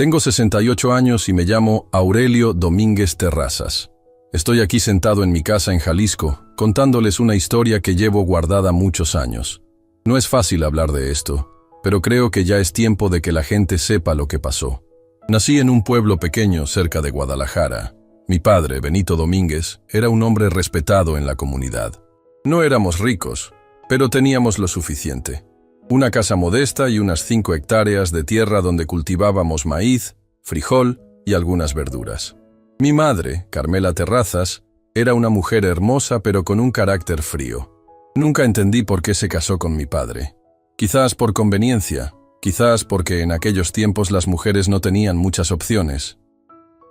Tengo 68 años y me llamo Aurelio Domínguez Terrazas. Estoy aquí sentado en mi casa en Jalisco, contándoles una historia que llevo guardada muchos años. No es fácil hablar de esto, pero creo que ya es tiempo de que la gente sepa lo que pasó. Nací en un pueblo pequeño cerca de Guadalajara. Mi padre, Benito Domínguez, era un hombre respetado en la comunidad. No éramos ricos, pero teníamos lo suficiente. Una casa modesta y unas 5 hectáreas de tierra donde cultivábamos maíz, frijol y algunas verduras. Mi madre, Carmela Terrazas, era una mujer hermosa pero con un carácter frío. Nunca entendí por qué se casó con mi padre. Quizás por conveniencia, quizás porque en aquellos tiempos las mujeres no tenían muchas opciones.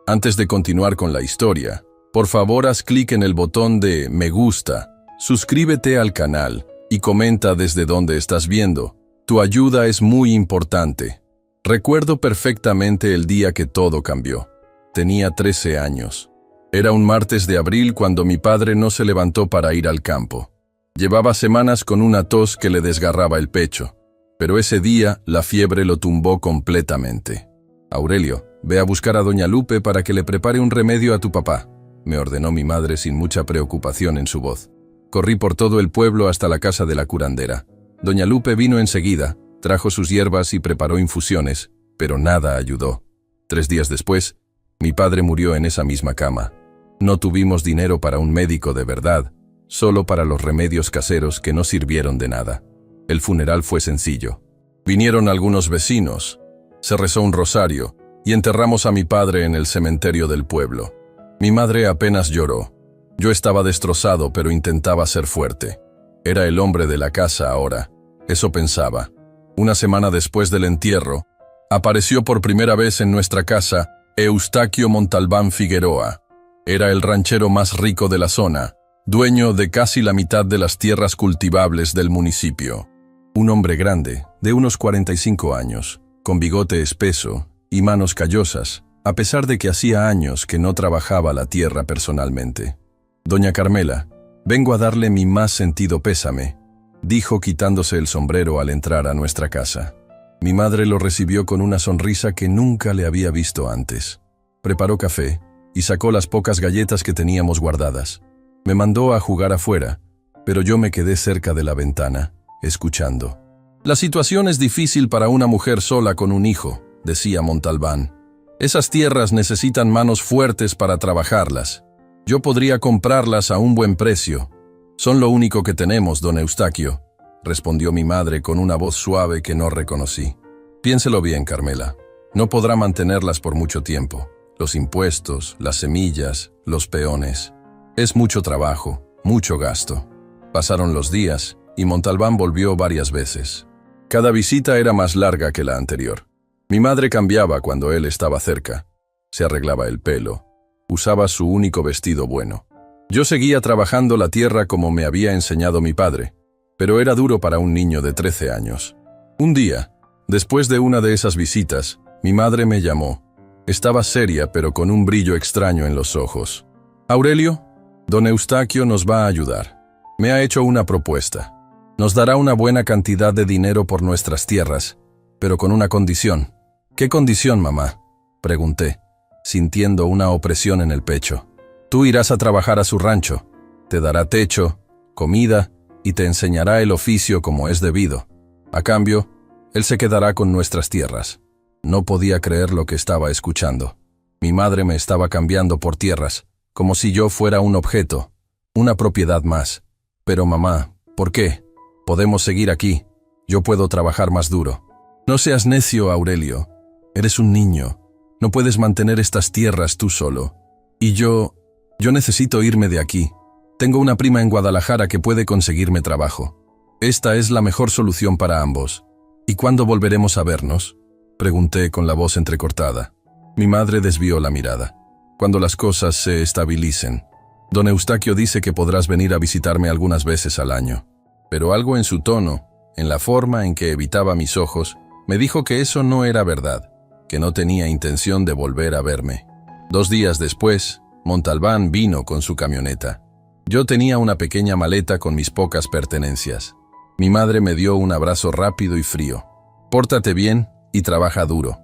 Antes de continuar con la historia, por favor haz clic en el botón de me gusta, suscríbete al canal y comenta desde dónde estás viendo. Tu ayuda es muy importante. Recuerdo perfectamente el día que todo cambió. Tenía 13 años. Era un martes de abril cuando mi padre no se levantó para ir al campo. Llevaba semanas con una tos que le desgarraba el pecho, pero ese día la fiebre lo tumbó completamente. Aurelio, ve a buscar a doña Lupe para que le prepare un remedio a tu papá, me ordenó mi madre sin mucha preocupación en su voz. Corrí por todo el pueblo hasta la casa de la curandera. Doña Lupe vino enseguida, trajo sus hierbas y preparó infusiones, pero nada ayudó. 3 días después, mi padre murió en esa misma cama. No tuvimos dinero para un médico de verdad, solo para los remedios caseros que no sirvieron de nada. El funeral fue sencillo. Vinieron algunos vecinos, se rezó un rosario y enterramos a mi padre en el cementerio del pueblo. Mi madre apenas lloró. Yo estaba destrozado, pero intentaba ser fuerte. Era el hombre de la casa ahora, eso pensaba. Una semana después del entierro, apareció por primera vez en nuestra casa Eustaquio Montalbán Figueroa. Era el ranchero más rico de la zona, dueño de casi la mitad de las tierras cultivables del municipio. Un hombre grande, de unos 45 años, con bigote espeso y manos callosas, a pesar de que hacía años que no trabajaba la tierra personalmente. Doña Carmela, vengo a darle mi más sentido pésame, dijo quitándose el sombrero al entrar a nuestra casa. Mi madre lo recibió con una sonrisa que nunca le había visto antes. Preparó café y sacó las pocas galletas que teníamos guardadas. Me mandó a jugar afuera, pero yo me quedé cerca de la ventana, escuchando. La situación es difícil para una mujer sola con un hijo, decía Montalbán. Esas tierras necesitan manos fuertes para trabajarlas. Yo podría comprarlas a un buen precio. Son lo único que tenemos, don Eustaquio, respondió mi madre con una voz suave que no reconocí. Piénselo bien, Carmela. No podrá mantenerlas por mucho tiempo. Los impuestos, las semillas, los peones. Es mucho trabajo, mucho gasto. Pasaron los días y Montalbán volvió varias veces. Cada visita era más larga que la anterior. Mi madre cambiaba cuando él estaba cerca. Se arreglaba el pelo. Usaba su único vestido bueno. Yo seguía trabajando la tierra como me había enseñado mi padre, pero era duro para un niño de 13 años. Un día, después de una de esas visitas, mi madre me llamó. Estaba seria, pero con un brillo extraño en los ojos. Aurelio, don Eustaquio nos va a ayudar. Me ha hecho una propuesta. Nos dará una buena cantidad de dinero por nuestras tierras, pero con una condición. ¿Qué condición, mamá?, pregunté, sintiendo una opresión en el pecho. Tú irás a trabajar a su rancho, te dará techo, comida y te enseñará el oficio como es debido. A cambio, él se quedará con nuestras tierras. No podía creer lo que estaba escuchando. Mi madre me estaba cambiando por tierras, como si yo fuera un objeto, una propiedad más. Pero mamá, ¿por qué? Podemos seguir aquí. Yo puedo trabajar más duro. No seas necio, Aurelio. Eres un niño. No puedes mantener estas tierras tú solo. Y yo necesito irme de aquí. Tengo una prima en Guadalajara que puede conseguirme trabajo. Esta es la mejor solución para ambos. ¿Y cuándo volveremos a vernos?, pregunté con la voz entrecortada. Mi madre desvió la mirada. Cuando las cosas se estabilicen. Don Eustaquio dice que podrás venir a visitarme algunas veces al año. Pero algo en su tono, en la forma en que evitaba mis ojos, me dijo que eso no era verdad, que no tenía intención de volver a verme. 2 días después, Montalbán vino con su camioneta. Yo tenía una pequeña maleta con mis pocas pertenencias. Mi madre me dio un abrazo rápido y frío. Pórtate bien y trabaja duro.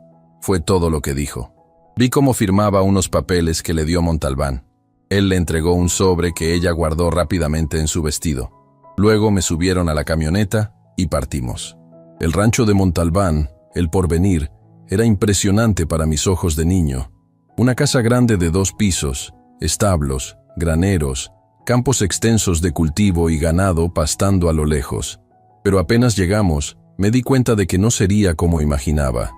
fue todo lo que dijo. Vi cómo firmaba unos papeles que le dio Montalbán. Él le entregó un sobre que ella guardó rápidamente en su vestido. Luego me subieron a la camioneta y partimos. El rancho de Montalbán, El Porvenir, era impresionante para mis ojos de niño. Una casa grande de 2 pisos, establos, graneros, campos extensos de cultivo y ganado pastando a lo lejos. Pero apenas llegamos, me di cuenta de que no sería como imaginaba.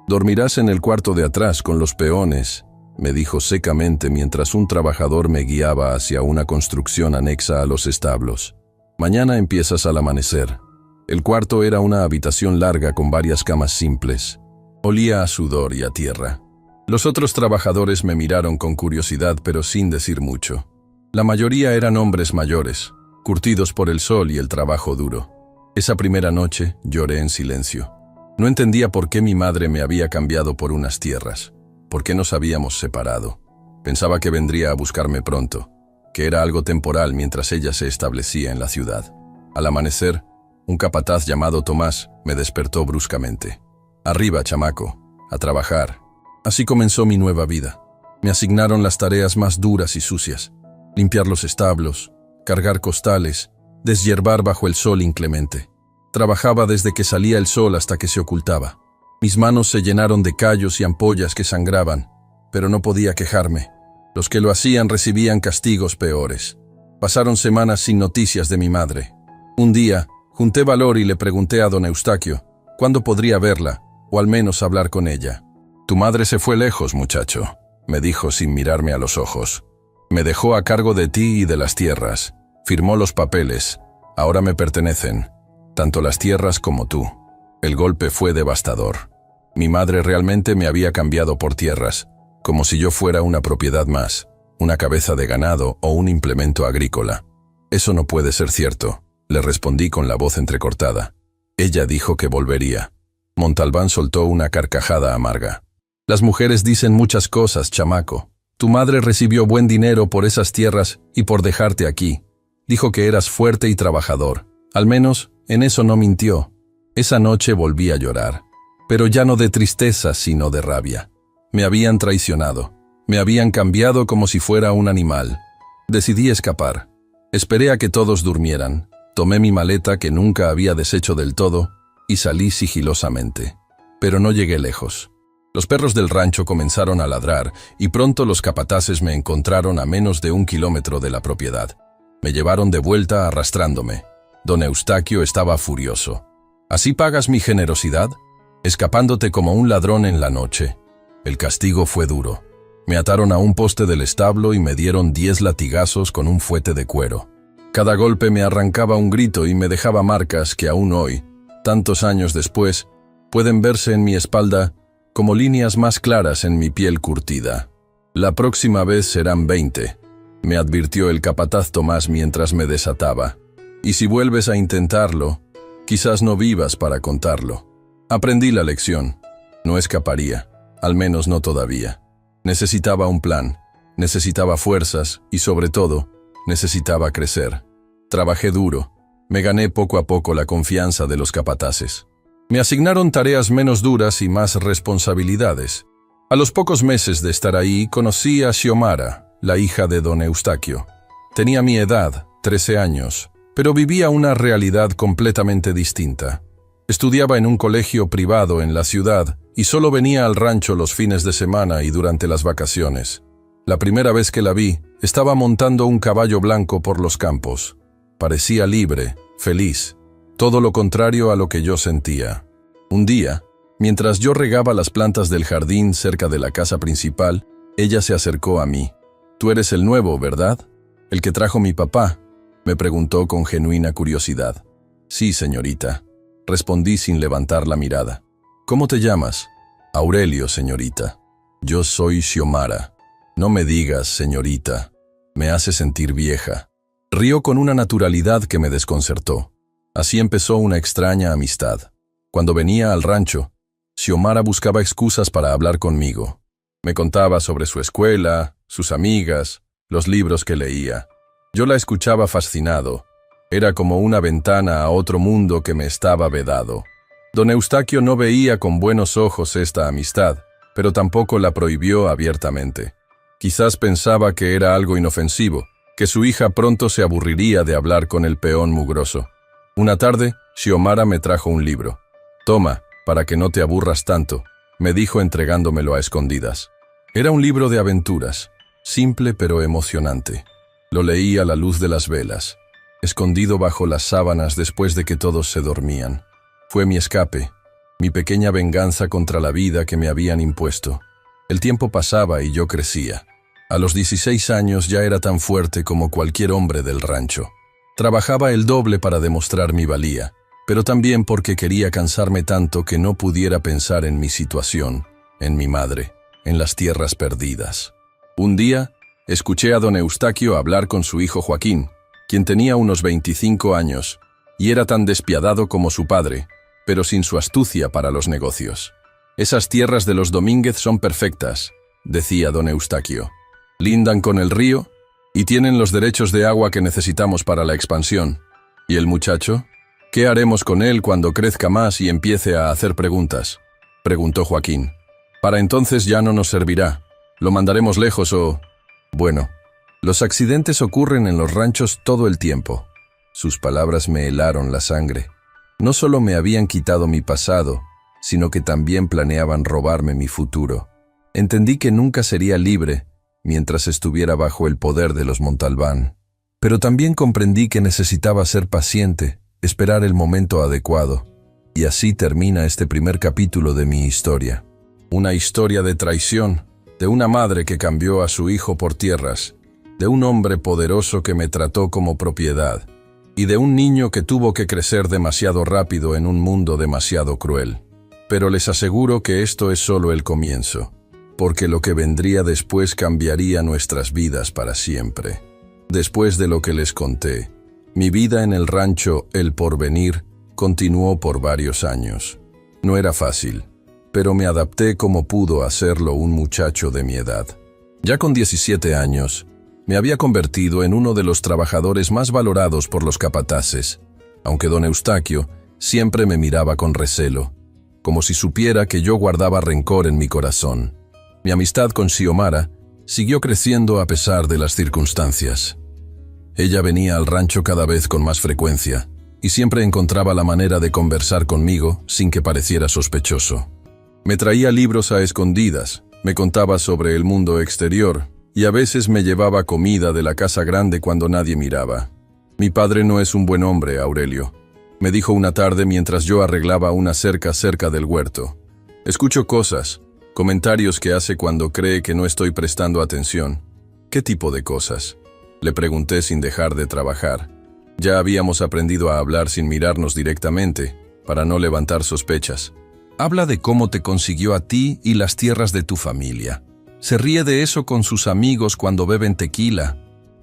«Dormirás en el cuarto de atrás con los peones», me dijo secamente mientras un trabajador me guiaba hacia una construcción anexa a los establos. «Mañana empiezas al amanecer». El cuarto era una habitación larga con varias camas simples. Olía a sudor y a tierra. Los otros trabajadores me miraron con curiosidad, pero sin decir mucho. La mayoría eran hombres mayores, curtidos por el sol y el trabajo duro. Esa primera noche lloré en silencio. No entendía por qué mi madre me había cambiado por unas tierras, por qué nos habíamos separado. Pensaba que vendría a buscarme pronto, que era algo temporal mientras ella se establecía en la ciudad. Al amanecer, un capataz llamado Tomás me despertó bruscamente. «Arriba, chamaco, a trabajar». Así comenzó mi nueva vida. Me asignaron las tareas más duras y sucias: limpiar los establos, cargar costales, deshiervar bajo el sol inclemente. Trabajaba desde que salía el sol hasta que se ocultaba. Mis manos se llenaron de callos y ampollas que sangraban, pero no podía quejarme. Los que lo hacían recibían castigos peores. Pasaron semanas sin noticias de mi madre. Un día, junté valor y le pregunté a don Eustaquio cuándo podría verla, o al menos hablar con ella. «Tu madre se fue lejos, muchacho», me dijo sin mirarme a los ojos. «Me dejó a cargo de ti y de las tierras. Firmó los papeles. Ahora me pertenecen, tanto las tierras como tú». El golpe fue devastador. Mi madre realmente me había cambiado por tierras, como si yo fuera una propiedad más, una cabeza de ganado o un implemento agrícola. «Eso no puede ser cierto», le respondí con la voz entrecortada. Ella dijo que volvería. Montalbán soltó una carcajada amarga. «Las mujeres dicen muchas cosas, chamaco. Tu madre recibió buen dinero por esas tierras y por dejarte aquí. Dijo que eras fuerte y trabajador. Al menos, en eso no mintió». Esa noche volví a llorar, pero ya no de tristeza, sino de rabia. Me habían traicionado. Me habían cambiado como si fuera un animal. Decidí escapar. Esperé a que todos durmieran. Tomé mi maleta, que nunca había deshecho del todo, y salí sigilosamente. Pero no llegué lejos. Los perros del rancho comenzaron a ladrar y pronto los capataces me encontraron a menos de 1 kilómetro de la propiedad. Me llevaron de vuelta arrastrándome. Don Eustaquio estaba furioso. «¿Así pagas mi generosidad? Escapándote como un ladrón en la noche». El castigo fue duro. Me ataron a un poste del establo y me dieron 10 latigazos con un fuete de cuero. Cada golpe me arrancaba un grito y me dejaba marcas que aún hoy, tantos años después, pueden verse en mi espalda como líneas más claras en mi piel curtida. «La próxima vez serán 20», me advirtió el capataz Tomás mientras me desataba. «Y si vuelves a intentarlo, quizás no vivas para contarlo». Aprendí la lección. No escaparía, al menos no todavía. Necesitaba un plan, necesitaba fuerzas y, sobre todo, necesitaba crecer. Trabajé duro. Me gané poco a poco la confianza de los capataces. Me asignaron tareas menos duras y más responsabilidades. A los pocos meses de estar ahí, conocí a Xiomara, la hija de don Eustaquio. Tenía mi edad, 13 años, pero vivía una realidad completamente distinta. Estudiaba en un colegio privado en la ciudad y solo venía al rancho los fines de semana y durante las vacaciones. La primera vez que la vi, estaba montando un caballo blanco por los campos. Parecía libre, feliz, todo lo contrario a lo que yo sentía. Un día, mientras yo regaba las plantas del jardín cerca de la casa principal, ella se acercó a mí. «Tú eres el nuevo, ¿verdad? ¿El que trajo mi papá?», me preguntó con genuina curiosidad. «Sí, señorita», respondí sin levantar la mirada. «¿Cómo te llamas?» «Aurelio, señorita». «Yo soy Xiomara». «No me digas, señorita. Me hace sentir vieja». Rió con una naturalidad que me desconcertó. Así empezó una extraña amistad. Cuando venía al rancho, Xiomara buscaba excusas para hablar conmigo. Me contaba sobre su escuela, sus amigas, los libros que leía. Yo la escuchaba fascinado. Era como una ventana a otro mundo que me estaba vedado. Don Eustaquio no veía con buenos ojos esta amistad, pero tampoco la prohibió abiertamente. Quizás pensaba que era algo inofensivo, que su hija pronto se aburriría de hablar con el peón mugroso. Una tarde, Xiomara me trajo un libro. «Toma, para que no te aburras tanto», me dijo entregándomelo a escondidas. Era un libro de aventuras, simple pero emocionante. Lo leí a la luz de las velas, escondido bajo las sábanas después de que todos se dormían. Fue mi escape, mi pequeña venganza contra la vida que me habían impuesto. El tiempo pasaba y yo crecía. A los 16 años ya era tan fuerte como cualquier hombre del rancho. Trabajaba el doble para demostrar mi valía, pero también porque quería cansarme tanto que no pudiera pensar en mi situación, en mi madre, en las tierras perdidas. Un día, escuché a don Eustaquio hablar con su hijo Joaquín, quien tenía unos 25 años, y era tan despiadado como su padre, pero sin su astucia para los negocios. «Esas tierras de los Domínguez son perfectas», decía don Eustaquio. «Lindan con el río y tienen los derechos de agua que necesitamos para la expansión. ¿Y el muchacho? ¿Qué haremos con él cuando crezca más y empiece a hacer preguntas?», preguntó Joaquín. «Para entonces ya no nos servirá. Lo mandaremos lejos o...». Bueno, los accidentes ocurren en los ranchos todo el tiempo. Sus palabras me helaron la sangre. No solo me habían quitado mi pasado, sino que también planeaban robarme mi futuro. Entendí que nunca sería libre mientras estuviera bajo el poder de los Montalbán. Pero también comprendí que necesitaba ser paciente, esperar el momento adecuado. Y así termina este primer capítulo de mi historia. Una historia de traición, de una madre que cambió a su hijo por tierras, de un hombre poderoso que me trató como propiedad, y de un niño que tuvo que crecer demasiado rápido en un mundo demasiado cruel. Pero les aseguro que esto es solo el comienzo, porque lo que vendría después cambiaría nuestras vidas para siempre. Después de lo que les conté, mi vida en el rancho El Porvenir continuó por varios años. No era fácil, pero me adapté como pudo hacerlo un muchacho de mi edad. Ya con 17 años, me había convertido en uno de los trabajadores más valorados por los capataces, aunque don Eustaquio siempre me miraba con recelo, como si supiera que yo guardaba rencor en mi corazón. Mi amistad con Xiomara siguió creciendo a pesar de las circunstancias. Ella venía al rancho cada vez con más frecuencia, y siempre encontraba la manera de conversar conmigo sin que pareciera sospechoso. Me traía libros a escondidas, me contaba sobre el mundo exterior, y a veces me llevaba comida de la casa grande cuando nadie miraba. «Mi padre no es un buen hombre, Aurelio», me dijo una tarde mientras yo arreglaba una cerca cerca del huerto. «Escucho cosas, comentarios que hace cuando cree que no estoy prestando atención». «¿Qué tipo de cosas?», le pregunté sin dejar de trabajar. Ya habíamos aprendido a hablar sin mirarnos directamente, para no levantar sospechas. «Habla de cómo te consiguió a ti y las tierras de tu familia. Se ríe de eso con sus amigos cuando beben tequila.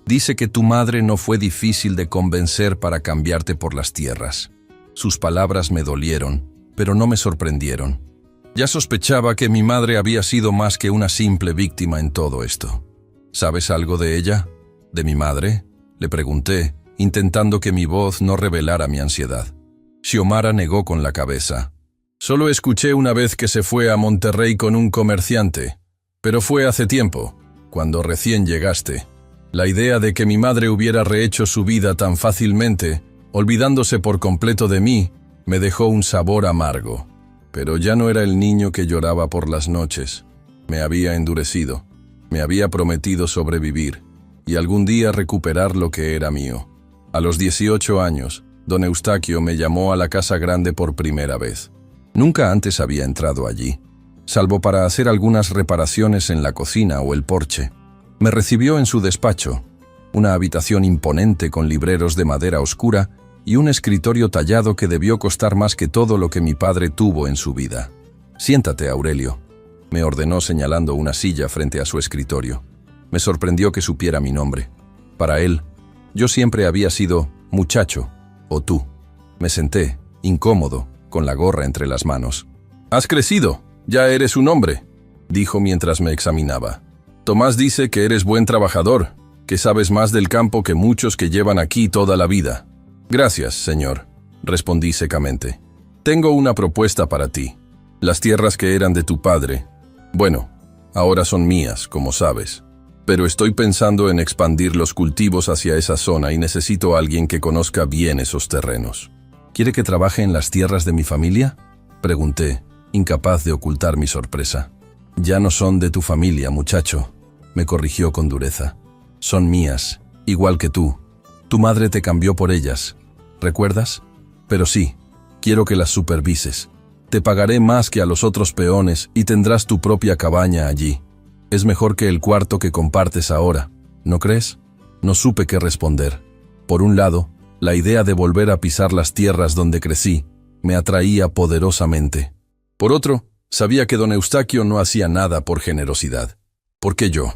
Dice que tu madre no fue difícil de convencer para cambiarte por las tierras». Sus palabras me dolieron, pero no me sorprendieron. Ya sospechaba que mi madre había sido más que una simple víctima en todo esto. «¿Sabes algo de ella? ¿De mi madre?», le pregunté, intentando que mi voz no revelara mi ansiedad. Xiomara negó con la cabeza. «Solo escuché una vez que se fue a Monterrey con un comerciante, pero fue hace tiempo, cuando recién llegaste. La idea de que mi madre hubiera rehecho su vida tan fácilmente, olvidándose por completo de mí, me dejó un sabor amargo. Pero ya no era el niño que lloraba por las noches. Me había endurecido, me había prometido sobrevivir y algún día recuperar lo que era mío. A los 18 años, don Eustaquio me llamó a la casa grande por primera vez. Nunca antes había entrado allí, salvo para hacer algunas reparaciones en la cocina o el porche. Me recibió en su despacho, una habitación imponente con libreros de madera oscura y un escritorio tallado que debió costar más que todo lo que mi padre tuvo en su vida. «Siéntate, Aurelio», me ordenó señalando una silla frente a su escritorio. Me sorprendió que supiera mi nombre. Para él, yo siempre había sido muchacho o tú. Me senté, incómodo, con la gorra entre las manos. «Has crecido, ya eres un hombre», dijo mientras me examinaba. «Tomás dice que eres buen trabajador, que sabes más del campo que muchos que llevan aquí toda la vida». «Gracias, señor», respondí secamente. «Tengo una propuesta para ti. Las tierras que eran de tu padre, Bueno, ahora son mías, como sabes. Pero estoy pensando en expandir los cultivos hacia esa zona y necesito a alguien que conozca bien esos terrenos. ¿Quiere que trabaje en las tierras de mi familia?, pregunté, incapaz de ocultar mi sorpresa. Ya no son de tu familia, muchacho, me corrigió con dureza. Son mías, igual que tú. Tu madre te cambió por ellas, ¿recuerdas? Pero sí, quiero que las supervises. Te pagaré más que a los otros peones y tendrás tu propia cabaña allí. Es mejor que el cuarto que compartes ahora, ¿no crees? No supe qué responder. Por un lado, la idea de volver a pisar las tierras donde crecí me atraía poderosamente. Por otro, sabía que don Eustaquio no hacía nada por generosidad. ¿Por qué yo?,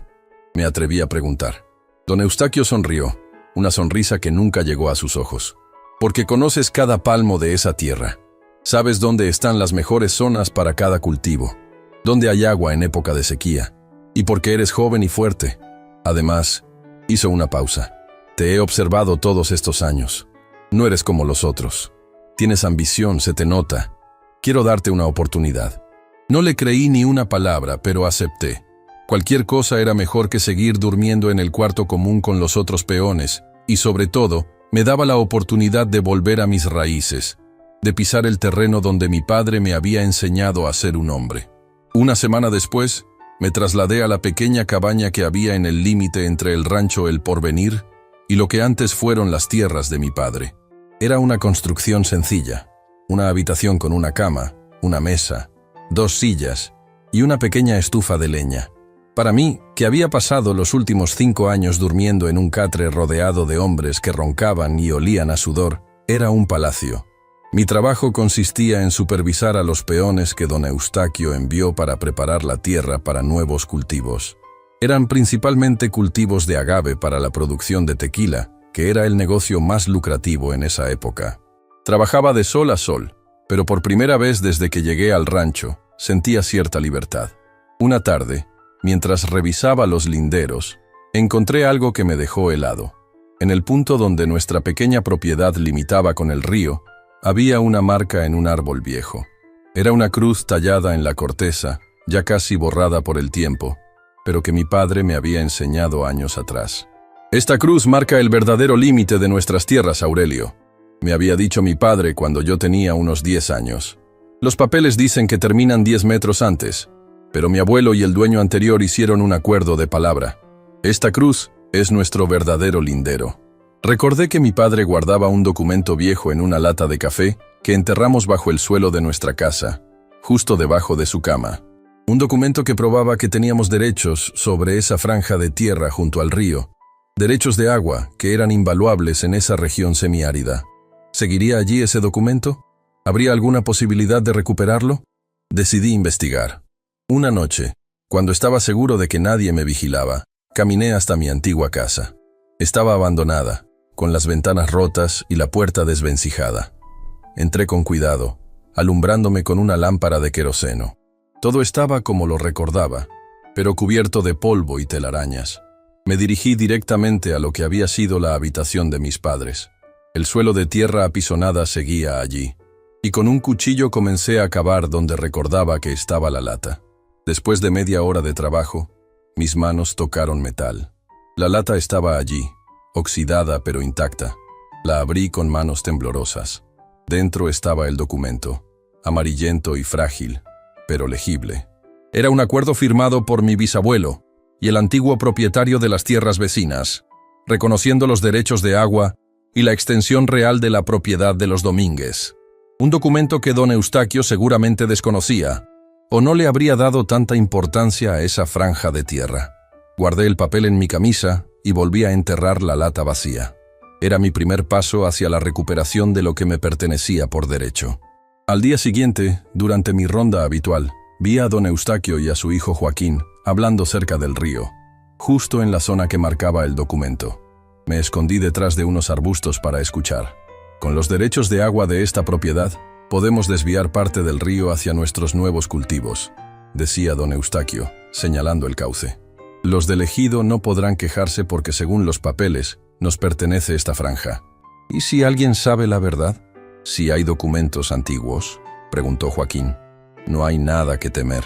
me atreví a preguntar. Don Eustaquio sonrió, una sonrisa que nunca llegó a sus ojos. Porque conoces cada palmo de esa tierra. Sabes dónde están las mejores zonas para cada cultivo, dónde hay agua en época de sequía, y porque eres joven y fuerte. Además, hizo una pausa. Te he observado todos estos años. No eres como los otros. Tienes ambición, se te nota. Quiero darte una oportunidad. No le creí ni una palabra, pero acepté. Cualquier cosa era mejor que seguir durmiendo en el cuarto común con los otros peones, y sobre todo, me daba la oportunidad de volver a mis raíces, de pisar el terreno donde mi padre me había enseñado a ser un hombre. Una semana después, me trasladé a la pequeña cabaña que había en el límite entre el rancho El Porvenir y lo que antes fueron las tierras de mi padre. Era una construcción sencilla, una habitación con una cama, una mesa, 2 sillas y una pequeña estufa de leña. Para mí, que había pasado los últimos 5 años durmiendo en un catre rodeado de hombres que roncaban y olían a sudor, era un palacio. Mi trabajo consistía en supervisar a los peones que don Eustaquio envió para preparar la tierra para nuevos cultivos. Eran principalmente cultivos de agave para la producción de tequila, que era el negocio más lucrativo en esa época. Trabajaba de sol a sol, pero por primera vez desde que llegué al rancho, sentía cierta libertad. Una tarde, mientras revisaba los linderos, encontré algo que me dejó helado. En el punto donde nuestra pequeña propiedad limitaba con el río, había una marca en un árbol viejo. Era una cruz tallada en la corteza, ya casi borrada por el tiempo, pero que mi padre me había enseñado años atrás. «Esta cruz marca el verdadero límite de nuestras tierras, Aurelio», me había dicho mi padre cuando yo tenía unos 10 años. «Los papeles dicen que terminan 10 metros antes, pero mi abuelo y el dueño anterior hicieron un acuerdo de palabra. Esta cruz es nuestro verdadero lindero». Recordé que mi padre guardaba un documento viejo en una lata de café que enterramos bajo el suelo de nuestra casa, justo debajo de su cama. Un documento que probaba que teníamos derechos sobre esa franja de tierra junto al río, derechos de agua que eran invaluables en esa región semiárida. ¿Seguiría allí ese documento? ¿Habría alguna posibilidad de recuperarlo? Decidí investigar. Una noche, cuando estaba seguro de que nadie me vigilaba, caminé hasta mi antigua casa. Estaba abandonada, con las ventanas rotas y la puerta desvencijada. Entré con cuidado, alumbrándome con una lámpara de queroseno. Todo estaba como lo recordaba, pero cubierto de polvo y telarañas. Me dirigí directamente a lo que había sido la habitación de mis padres. El suelo de tierra apisonada seguía allí, y con un cuchillo comencé a cavar donde recordaba que estaba la lata. Después de media hora de trabajo, mis manos tocaron metal. La lata estaba allí, oxidada pero intacta. La abrí con manos temblorosas. Dentro estaba el documento, amarillento y frágil, pero legible. Era un acuerdo firmado por mi bisabuelo y el antiguo propietario de las tierras vecinas, reconociendo los derechos de agua y la extensión real de la propiedad de los Domínguez. Un documento que don Eustaquio seguramente desconocía, o no le habría dado tanta importancia a esa franja de tierra. Guardé el papel en mi camisa y volví a enterrar la lata vacía. Era mi primer paso hacia la recuperación de lo que me pertenecía por derecho. Al día siguiente, durante mi ronda habitual, vi a don Eustaquio y a su hijo Joaquín hablando cerca del río, justo en la zona que marcaba el documento. Me escondí detrás de unos arbustos para escuchar. Con los derechos de agua de esta propiedad, podemos desviar parte del río hacia nuestros nuevos cultivos, decía don Eustaquio, señalando el cauce. Los del ejido no podrán quejarse porque según los papeles, nos pertenece esta franja. ¿Y si alguien sabe la verdad? ¿Si hay documentos antiguos?, preguntó Joaquín. No hay nada que temer.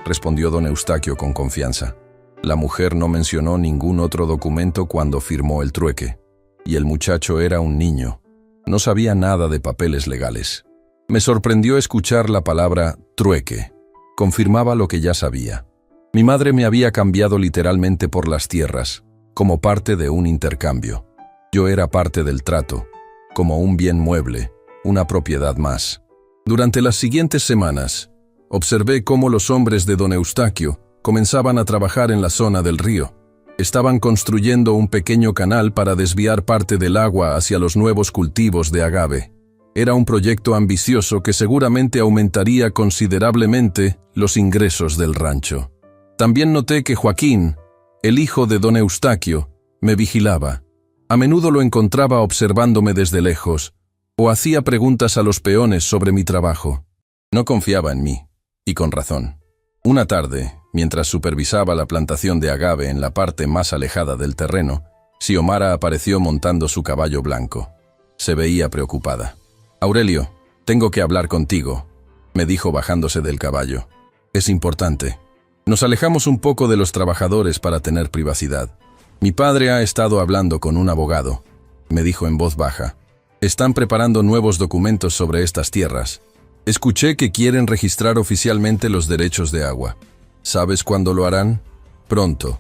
respondió don Eustaquio con confianza. La mujer no mencionó ningún otro documento cuando firmó el trueque, y el muchacho era un niño. No sabía nada de papeles legales. Me sorprendió escuchar la palabra trueque. Confirmaba lo que ya sabía. Mi madre me había cambiado literalmente por las tierras, como parte de un intercambio. Yo era parte del trato, como un bien mueble, una propiedad más. Durante las siguientes semanas, observé cómo los hombres de don Eustaquio comenzaban a trabajar en la zona del río. Estaban construyendo un pequeño canal para desviar parte del agua hacia los nuevos cultivos de agave. Era un proyecto ambicioso que seguramente aumentaría considerablemente los ingresos del rancho. También noté que Joaquín, el hijo de don Eustaquio, me vigilaba. A menudo lo encontraba observándome desde lejos, o hacía preguntas a los peones sobre mi trabajo. No confiaba en mí, y con razón. Una tarde, mientras supervisaba la plantación de agave en la parte más alejada del terreno, Xiomara apareció montando su caballo blanco. Se veía preocupada. «Aurelio, tengo que hablar contigo», me dijo bajándose del caballo. «Es importante. Nos alejamos un poco de los trabajadores para tener privacidad. Mi padre ha estado hablando con un abogado», me dijo en voz baja. «Están preparando nuevos documentos sobre estas tierras. Escuché que quieren registrar oficialmente los derechos de agua. ¿Sabes cuándo lo harán? Pronto.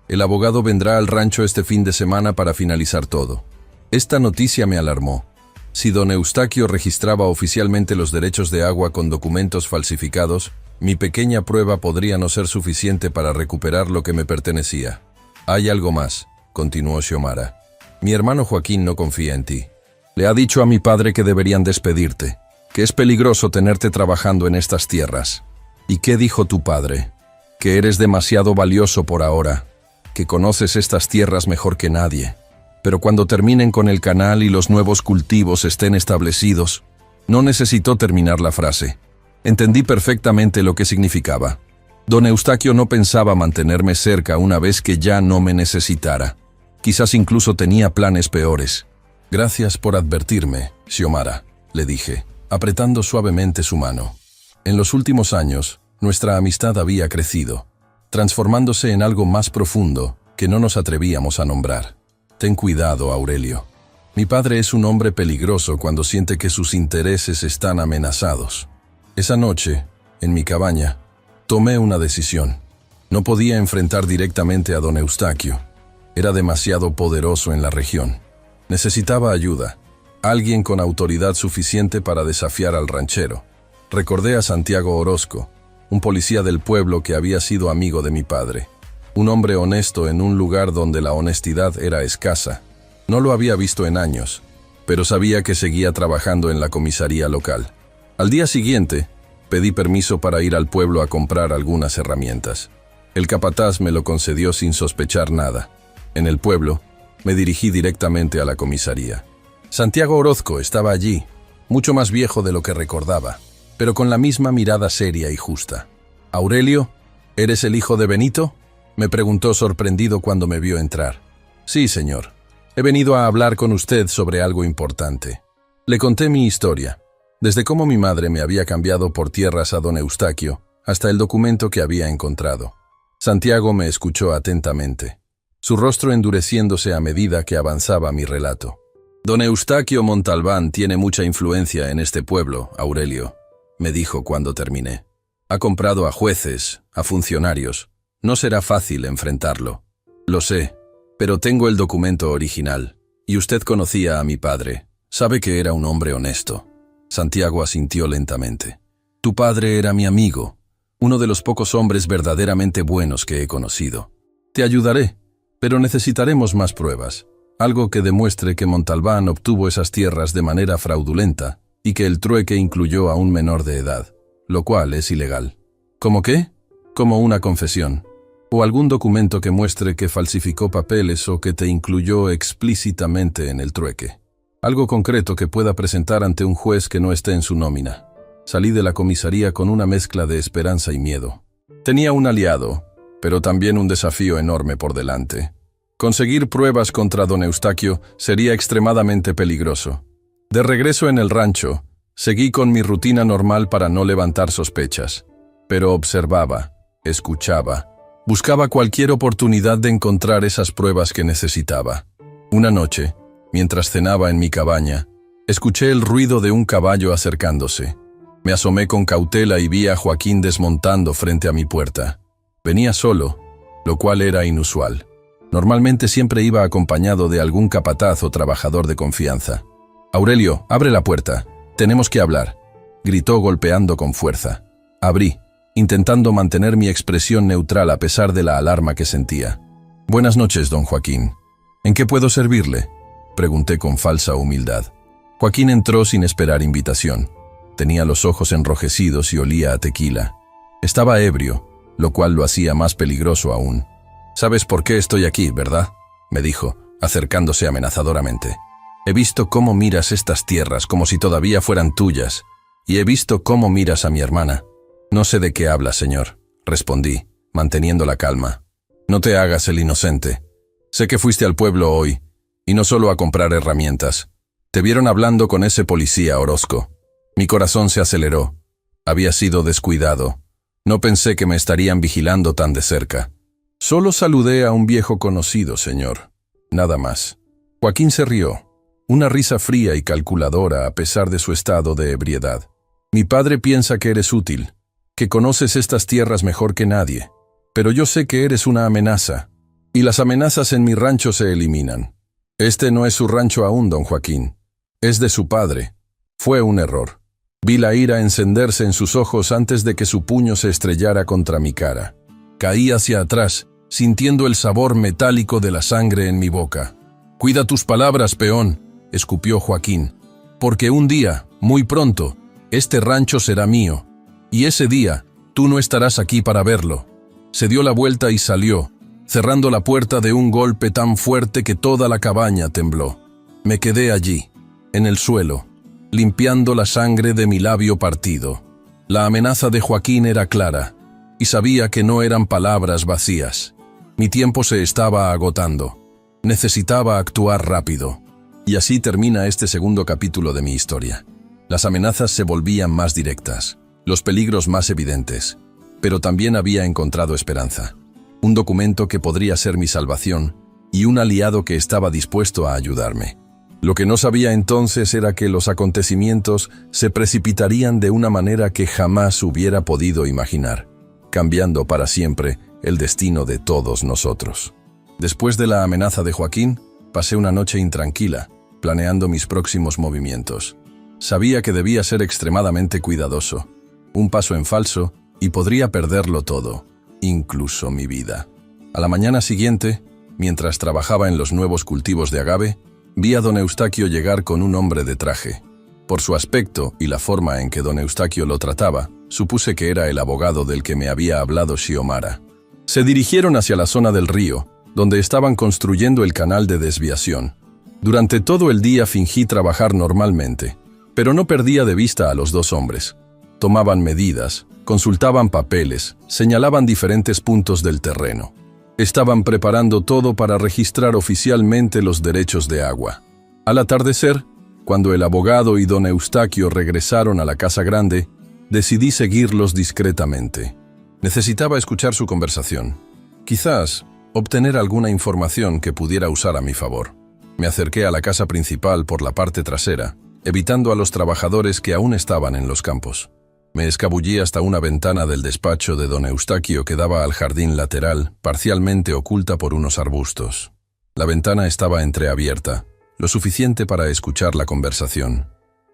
El abogado vendrá al rancho este fin de semana para finalizar todo». Esta noticia me alarmó. Si don Eustaquio registraba oficialmente los derechos de agua con documentos falsificados, mi pequeña prueba podría no ser suficiente para recuperar lo que me pertenecía. «Hay algo más», continuó Xiomara. «Mi hermano Joaquín no confía en ti. Le ha dicho a mi padre que deberían despedirte, que es peligroso tenerte trabajando en estas tierras». «¿Y qué dijo tu padre?» «Que eres demasiado valioso por ahora, que conoces estas tierras mejor que nadie. Pero cuando terminen con el canal y los nuevos cultivos estén establecidos». No necesitó terminar la frase. Entendí perfectamente lo que significaba. Don Eustaquio no pensaba mantenerme cerca una vez que ya no me necesitara. Quizás incluso tenía planes peores. «Gracias por advertirme, Xiomara», le dije, apretando suavemente su mano. En los últimos años, nuestra amistad había crecido, transformándose en algo más profundo que no nos atrevíamos a nombrar. «Ten cuidado, Aurelio. Mi padre es un hombre peligroso cuando siente que sus intereses están amenazados». Esa noche, en mi cabaña, tomé una decisión. No podía enfrentar directamente a don Eustaquio. Era demasiado poderoso en la región. Necesitaba ayuda, alguien con autoridad suficiente para desafiar al ranchero. Recordé a Santiago Orozco, un policía del pueblo que había sido amigo de mi padre. Un hombre honesto en un lugar donde la honestidad era escasa. No lo había visto en años, pero sabía que seguía trabajando en la comisaría local. Al día siguiente, pedí permiso para ir al pueblo a comprar algunas herramientas. El capataz me lo concedió sin sospechar nada. En el pueblo, me dirigí directamente a la comisaría. Santiago Orozco estaba allí, mucho más viejo de lo que recordaba, pero con la misma mirada seria y justa. «Aurelio, ¿eres el hijo de Benito?», me preguntó sorprendido cuando me vio entrar. «Sí, señor. He venido a hablar con usted sobre algo importante». Le conté mi historia, desde cómo mi madre me había cambiado por tierras a don Eustaquio, hasta el documento que había encontrado. Santiago me escuchó atentamente, su rostro endureciéndose a medida que avanzaba mi relato. «Don Eustaquio Montalbán tiene mucha influencia en este pueblo, Aurelio», me dijo cuando terminé. «Ha comprado a jueces, a funcionarios. No será fácil enfrentarlo». «Lo sé, pero tengo el documento original. Y usted conocía a mi padre. Sabe que era un hombre honesto». Santiago asintió lentamente. «Tu padre era mi amigo, uno de los pocos hombres verdaderamente buenos que he conocido. Te ayudaré, pero necesitaremos más pruebas. Algo que demuestre que Montalbán obtuvo esas tierras de manera fraudulenta y que el trueque incluyó a un menor de edad, lo cual es ilegal». «¿Cómo qué?» «Como una confesión, o algún documento que muestre que falsificó papeles o que te incluyó explícitamente en el trueque. Algo concreto que pueda presentar ante un juez que no esté en su nómina». Salí de la comisaría con una mezcla de esperanza y miedo. Tenía un aliado, pero también un desafío enorme por delante. Conseguir pruebas contra don Eustaquio sería extremadamente peligroso. De regreso en el rancho, seguí con mi rutina normal para no levantar sospechas, pero observaba, escuchaba. Buscaba cualquier oportunidad de encontrar esas pruebas que necesitaba. Una noche, mientras cenaba en mi cabaña, escuché el ruido de un caballo acercándose. Me asomé con cautela y vi a Joaquín desmontando frente a mi puerta. Venía solo, lo cual era inusual. Normalmente siempre iba acompañado de algún capataz o trabajador de confianza. «Aurelio, abre la puerta. Tenemos que hablar», gritó golpeando con fuerza. Abrí, intentando mantener mi expresión neutral a pesar de la alarma que sentía. «Buenas noches, don Joaquín. ¿En qué puedo servirle?», pregunté con falsa humildad. Joaquín entró sin esperar invitación. Tenía los ojos enrojecidos y olía a tequila. Estaba ebrio, lo cual lo hacía más peligroso aún. «¿Sabes por qué estoy aquí, verdad?», me dijo, acercándose amenazadoramente. «He visto cómo miras estas tierras como si todavía fueran tuyas, y he visto cómo miras a mi hermana». «No sé de qué habla, señor», respondí, manteniendo la calma. «No te hagas el inocente. Sé que fuiste al pueblo hoy, y no solo a comprar herramientas. Te vieron hablando con ese policía Orozco. Mi corazón se aceleró. Había sido descuidado. No pensé que me estarían vigilando tan de cerca. Solo saludé a un viejo conocido, señor. Nada más». Joaquín se rió, una risa fría y calculadora a pesar de su estado de ebriedad. «Mi padre piensa que eres útil, que conoces estas tierras mejor que nadie, pero yo sé que eres una amenaza, y las amenazas en mi rancho se eliminan. Este no es su rancho aún, don Joaquín. Es de su padre. Fue un error». Vi la ira encenderse en sus ojos antes de que su puño se estrellara contra mi cara. Caí hacia atrás, sintiendo el sabor metálico de la sangre en mi boca. «Cuida tus palabras, peón», escupió Joaquín, «porque un día, muy pronto, este rancho será mío. Y ese día, tú no estarás aquí para verlo». Se dio la vuelta y salió, cerrando la puerta de un golpe tan fuerte que toda la cabaña tembló. Me quedé allí, en el suelo, limpiando la sangre de mi labio partido. La amenaza de Joaquín era clara, y sabía que no eran palabras vacías. Mi tiempo se estaba agotando. Necesitaba actuar rápido. Y así termina este segundo capítulo de mi historia. Las amenazas se volvían más directas, los peligros más evidentes, pero también había encontrado esperanza. Un documento que podría ser mi salvación y un aliado que estaba dispuesto a ayudarme. Lo que no sabía entonces era que los acontecimientos se precipitarían de una manera que jamás hubiera podido imaginar, cambiando para siempre el destino de todos nosotros. Después de la amenaza de Joaquín, pasé una noche intranquila, planeando mis próximos movimientos. Sabía que debía ser extremadamente cuidadoso. Un paso en falso y podría perderlo todo, incluso mi vida. A la mañana siguiente, mientras trabajaba en los nuevos cultivos de agave, vi a don Eustaquio llegar con un hombre de traje. Por su aspecto y la forma en que don Eustaquio lo trataba, supuse que era el abogado del que me había hablado Xiomara. Se dirigieron hacia la zona del río, donde estaban construyendo el canal de desviación. Durante todo el día fingí trabajar normalmente, pero no perdía de vista a los dos hombres. Tomaban medidas, consultaban papeles, señalaban diferentes puntos del terreno. Estaban preparando todo para registrar oficialmente los derechos de agua. Al atardecer, cuando el abogado y don Eustaquio regresaron a la casa grande, decidí seguirlos discretamente. Necesitaba escuchar su conversación. Quizás obtener alguna información que pudiera usar a mi favor. Me acerqué a la casa principal por la parte trasera, evitando a los trabajadores que aún estaban en los campos. Me escabullí hasta una ventana del despacho de don Eustaquio que daba al jardín lateral, parcialmente oculta por unos arbustos. La ventana estaba entreabierta, lo suficiente para escuchar la conversación.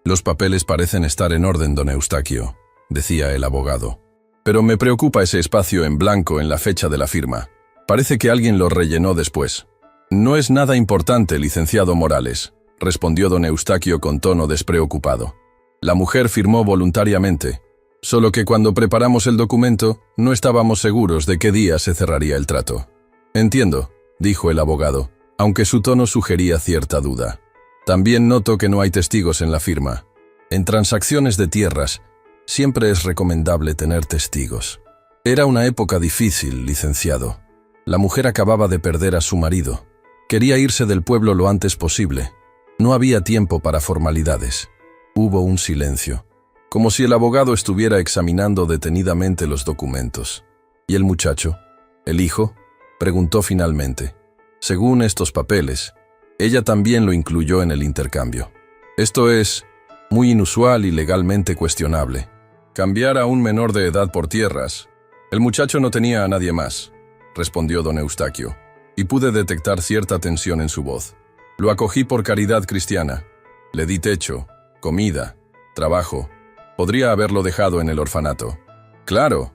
«Los papeles parecen estar en orden, don Eustaquio», decía el abogado. «Pero me preocupa ese espacio en blanco en la fecha de la firma. Parece que alguien lo rellenó después». «No es nada importante, licenciado Morales», respondió don Eustaquio con tono despreocupado. «La mujer firmó voluntariamente, solo que cuando preparamos el documento no estábamos seguros de qué día se cerraría el trato». «Entiendo», dijo el abogado, aunque su tono sugería cierta duda. «También noto que no hay testigos en la firma. En transacciones de tierras, siempre es recomendable tener testigos». Era una época difícil, licenciado. La mujer acababa de perder a su marido. Quería irse del pueblo lo antes posible. No había tiempo para formalidades. Hubo un silencio, como si el abogado estuviera examinando detenidamente los documentos. ¿Y el muchacho? ¿El hijo? Preguntó finalmente. Según estos papeles, ella también lo incluyó en el intercambio. Esto es muy inusual y legalmente cuestionable. Cambiar a un menor de edad por tierras. El muchacho no tenía a nadie más, respondió don Eustaquio, y pude detectar cierta tensión en su voz. Lo acogí por caridad cristiana. Le di techo, comida, trabajo. Podría haberlo dejado en el orfanato. Claro,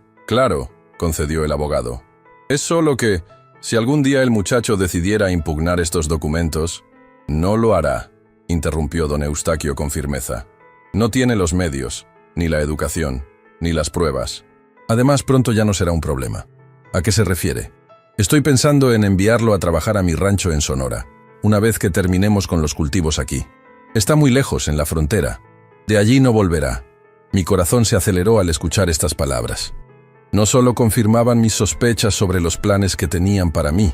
concedió el abogado. Es solo que, si algún día el muchacho decidiera impugnar estos documentos, no lo hará, interrumpió don Eustaquio con firmeza. No tiene los medios, ni la educación, ni las pruebas. Además, pronto ya no será un problema. ¿A qué se refiere? Estoy pensando en enviarlo a trabajar a mi rancho en Sonora, una vez que terminemos con los cultivos aquí. Está muy lejos, en la frontera. De allí no volverá. Mi corazón se aceleró al escuchar estas palabras. No solo confirmaban mis sospechas sobre los planes que tenían para mí,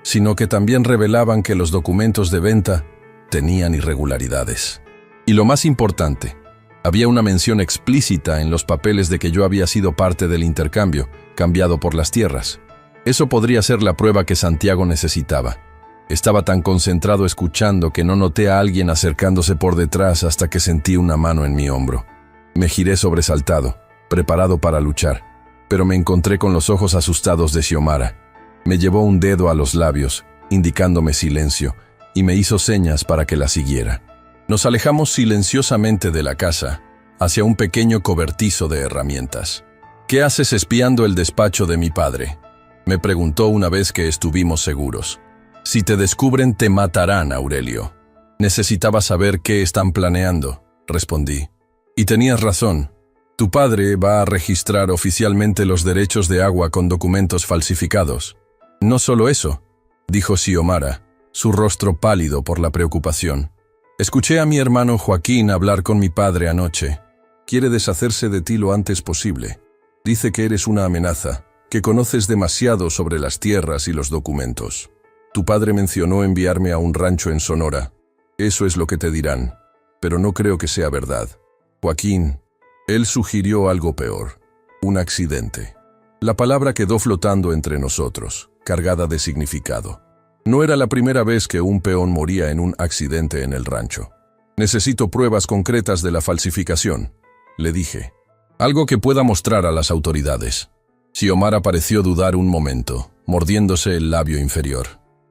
sino que también revelaban que los documentos de venta tenían irregularidades. Y lo más importante, había una mención explícita en los papeles de que yo había sido parte del intercambio, cambiado por las tierras. Eso podría ser la prueba que Santiago necesitaba. Estaba tan concentrado escuchando que no noté a alguien acercándose por detrás hasta que sentí una mano en mi hombro. Me giré sobresaltado, preparado para luchar, pero me encontré con los ojos asustados de Xiomara. Me llevó un dedo a los labios, indicándome silencio, y me hizo señas para que la siguiera. Nos alejamos silenciosamente de la casa, hacia un pequeño cobertizo de herramientas. «¿Qué haces espiando el despacho de mi padre?», me preguntó una vez que estuvimos seguros. «Si te descubren, te matarán, Aurelio». «Necesitaba saber qué están planeando», respondí. «Y tenías razón. Tu padre va a registrar oficialmente los derechos de agua con documentos falsificados». «No solo eso», dijo Xiomara, su rostro pálido por la preocupación. «Escuché a mi hermano Joaquín hablar con mi padre anoche. Quiere deshacerse de ti lo antes posible. Dice que eres una amenaza, que conoces demasiado sobre las tierras y los documentos. Tu padre mencionó enviarme a un rancho en Sonora. Eso es lo que te dirán, pero no creo que sea verdad. Joaquín, él sugirió algo peor, un accidente». La palabra quedó flotando entre nosotros, cargada de significado. No era la primera vez que un peón moría en un accidente en el rancho. «Necesito pruebas concretas de la falsificación», le dije. «Algo que pueda mostrar a las autoridades». Xiomara pareció dudar un momento, mordiéndose el labio inferior.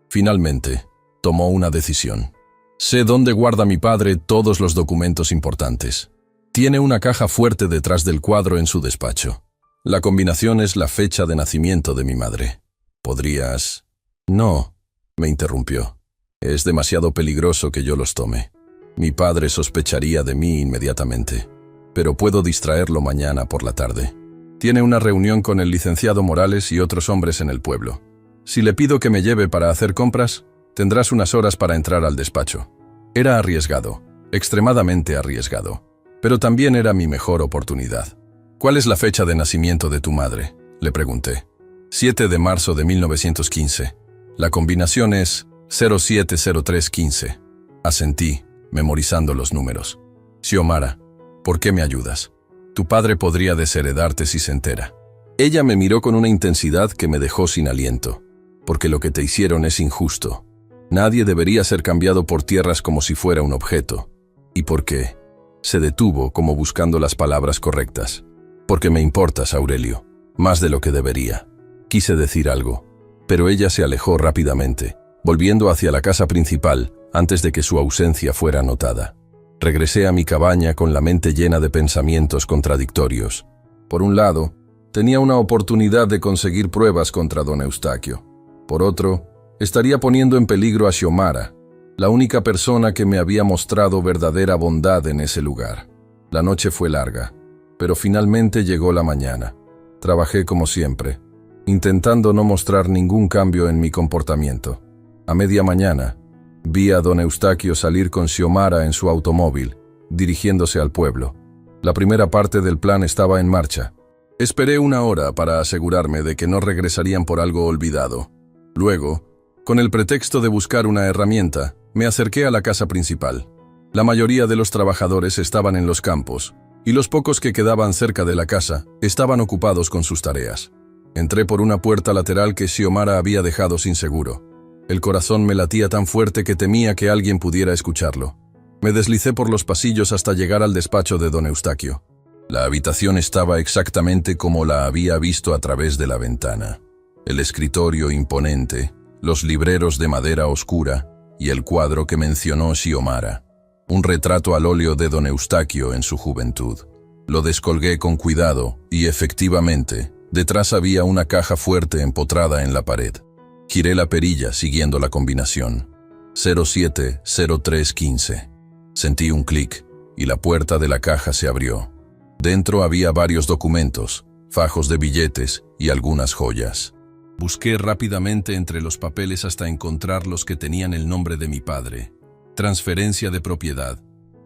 Finalmente, tomó una decisión. «Sé dónde guarda mi padre todos los documentos importantes. Tiene una caja fuerte detrás del cuadro en su despacho. La combinación es la fecha de nacimiento de mi madre. ¿Podrías...?» «No», me interrumpió. «Es demasiado peligroso que yo los tome. Mi padre sospecharía de mí inmediatamente, pero puedo distraerlo mañana por la tarde. Tiene una reunión con el licenciado Morales y otros hombres en el pueblo. Si le pido que me lleve para hacer compras, tendrás unas horas para entrar al despacho». Era arriesgado, extremadamente arriesgado, pero también era mi mejor oportunidad. «¿Cuál es la fecha de nacimiento de tu madre?», le pregunté. 7 de marzo de 1915. La combinación es 070315. Asentí, memorizando los números. «Xiomara, ¿por qué me ayudas? Tu padre podría desheredarte si se entera». Ella me miró con una intensidad que me dejó sin aliento. «Porque lo que te hicieron es injusto. Nadie debería ser cambiado por tierras como si fuera un objeto. ¿Y por qué?». Se detuvo como buscando las palabras correctas. «Porque me importas, Aurelio, más de lo que debería». Quise decir algo, pero ella se alejó rápidamente, volviendo hacia la casa principal antes de que su ausencia fuera notada. Regresé a mi cabaña con la mente llena de pensamientos contradictorios. Por un lado, tenía una oportunidad de conseguir pruebas contra don Eustaquio. Por otro, estaría poniendo en peligro a Xiomara, la única persona que me había mostrado verdadera bondad en ese lugar. La noche fue larga, pero finalmente llegó la mañana. Trabajé como siempre, intentando no mostrar ningún cambio en mi comportamiento. A media mañana, vi a don Eustaquio salir con Xiomara en su automóvil, dirigiéndose al pueblo. La primera parte del plan estaba en marcha. Esperé una hora para asegurarme de que no regresarían por algo olvidado. Luego, con el pretexto de buscar una herramienta, me acerqué a la casa principal. La mayoría de los trabajadores estaban en los campos, y los pocos que quedaban cerca de la casa estaban ocupados con sus tareas. Entré por una puerta lateral que Xiomara había dejado sin seguro. El corazón me latía tan fuerte que temía que alguien pudiera escucharlo. Me deslicé por los pasillos hasta llegar al despacho de don Eustaquio. La habitación estaba exactamente como la había visto a través de la ventana. El escritorio imponente, los libreros de madera oscura y el cuadro que mencionó Xiomara. Un retrato al óleo de don Eustaquio en su juventud. Lo descolgué con cuidado y, efectivamente, detrás había una caja fuerte empotrada en la pared. Giré la perilla siguiendo la combinación. 070315. Sentí un clic y la puerta de la caja se abrió. Dentro había varios documentos, fajos de billetes y algunas joyas. Busqué rápidamente entre los papeles hasta encontrar los que tenían el nombre de mi padre. Transferencia de propiedad,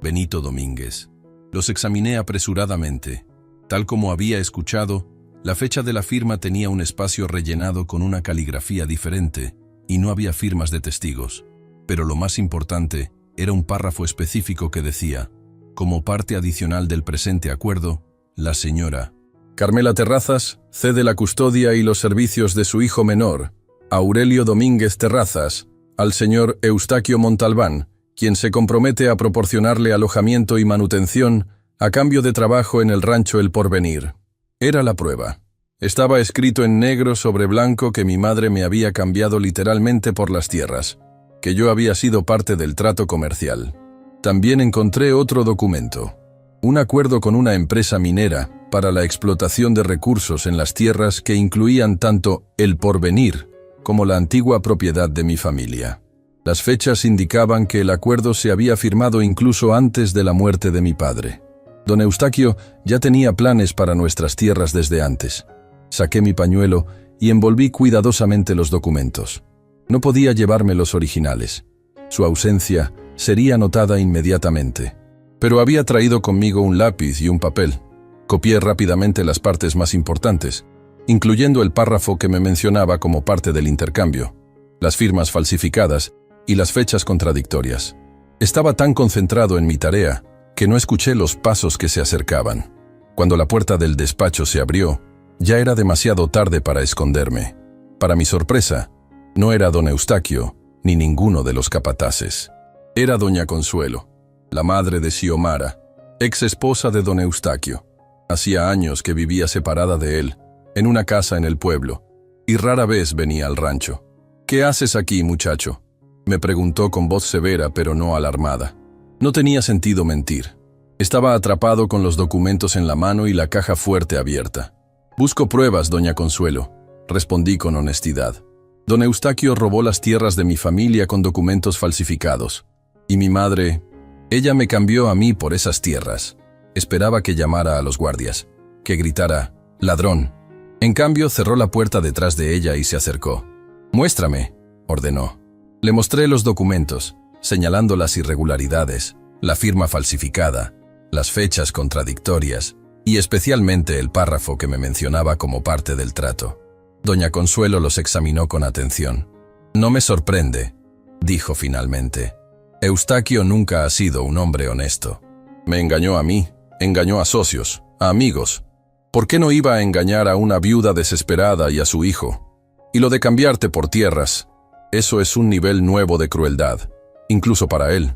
Benito Domínguez. Los examiné apresuradamente. Tal como había escuchado, la fecha de la firma tenía un espacio rellenado con una caligrafía diferente y no había firmas de testigos. Pero lo más importante era un párrafo específico que decía: como parte adicional del presente acuerdo, la señora Carmela Terrazas cede la custodia y los servicios de su hijo menor, Aurelio Domínguez Terrazas, al señor Eustaquio Montalbán, quien se compromete a proporcionarle alojamiento y manutención a cambio de trabajo en el rancho El Porvenir. Era la prueba. Estaba escrito en negro sobre blanco que mi madre me había cambiado literalmente por las tierras, que yo había sido parte del trato comercial. También encontré otro documento, un acuerdo con una empresa minera para la explotación de recursos en las tierras que incluían tanto El Porvenir como la antigua propiedad de mi familia. Las fechas indicaban que el acuerdo se había firmado incluso antes de la muerte de mi padre. Don Eustaquio ya tenía planes para nuestras tierras desde antes. Saqué mi pañuelo y envolví cuidadosamente los documentos. No podía llevarme los originales. Su ausencia sería notada inmediatamente. Pero había traído conmigo un lápiz y un papel. Copié rápidamente las partes más importantes, incluyendo el párrafo que me mencionaba como parte del intercambio, las firmas falsificadas y las fechas contradictorias. Estaba tan concentrado en mi tarea que no escuché los pasos que se acercaban. Cuando la puerta del despacho se abrió, ya era demasiado tarde para esconderme. Para mi sorpresa, no era don Eustaquio ni ninguno de los capataces. Era doña Consuelo, la madre de Xiomara, ex esposa de don Eustaquio. Hacía años que vivía separada de él, en una casa en el pueblo, y rara vez venía al rancho. «¿Qué haces aquí, muchacho?», me preguntó con voz severa pero no alarmada. No tenía sentido mentir. Estaba atrapado con los documentos en la mano y la caja fuerte abierta. «Busco pruebas, doña Consuelo», respondí con honestidad. Don Eustaquio robó las tierras de mi familia con documentos falsificados. Y mi madre, ella me cambió a mí por esas tierras. Esperaba que llamara a los guardias, que gritara «ladrón». En cambio, cerró la puerta detrás de ella y se acercó. «Muéstrame», ordenó. Le mostré los documentos, señalando las irregularidades, la firma falsificada, las fechas contradictorias y especialmente el párrafo que me mencionaba como parte del trato. Doña Consuelo los examinó con atención. «No me sorprende», dijo finalmente. «Eustaquio nunca ha sido un hombre honesto. Me engañó a mí, engañó a socios, a amigos. ¿Por qué no iba a engañar a una viuda desesperada y a su hijo? Y lo de cambiarte por tierras, eso es un nivel nuevo de crueldad, incluso para él».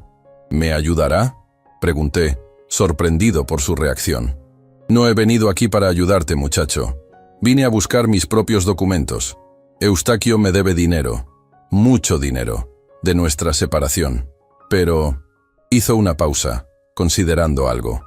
«¿Me ayudará?», pregunté, sorprendido por su reacción. «No he venido aquí para ayudarte, muchacho. Vine a buscar mis propios documentos. Eustaquio me debe dinero, mucho dinero, de nuestra separación. Pero…» hizo una pausa, considerando algo.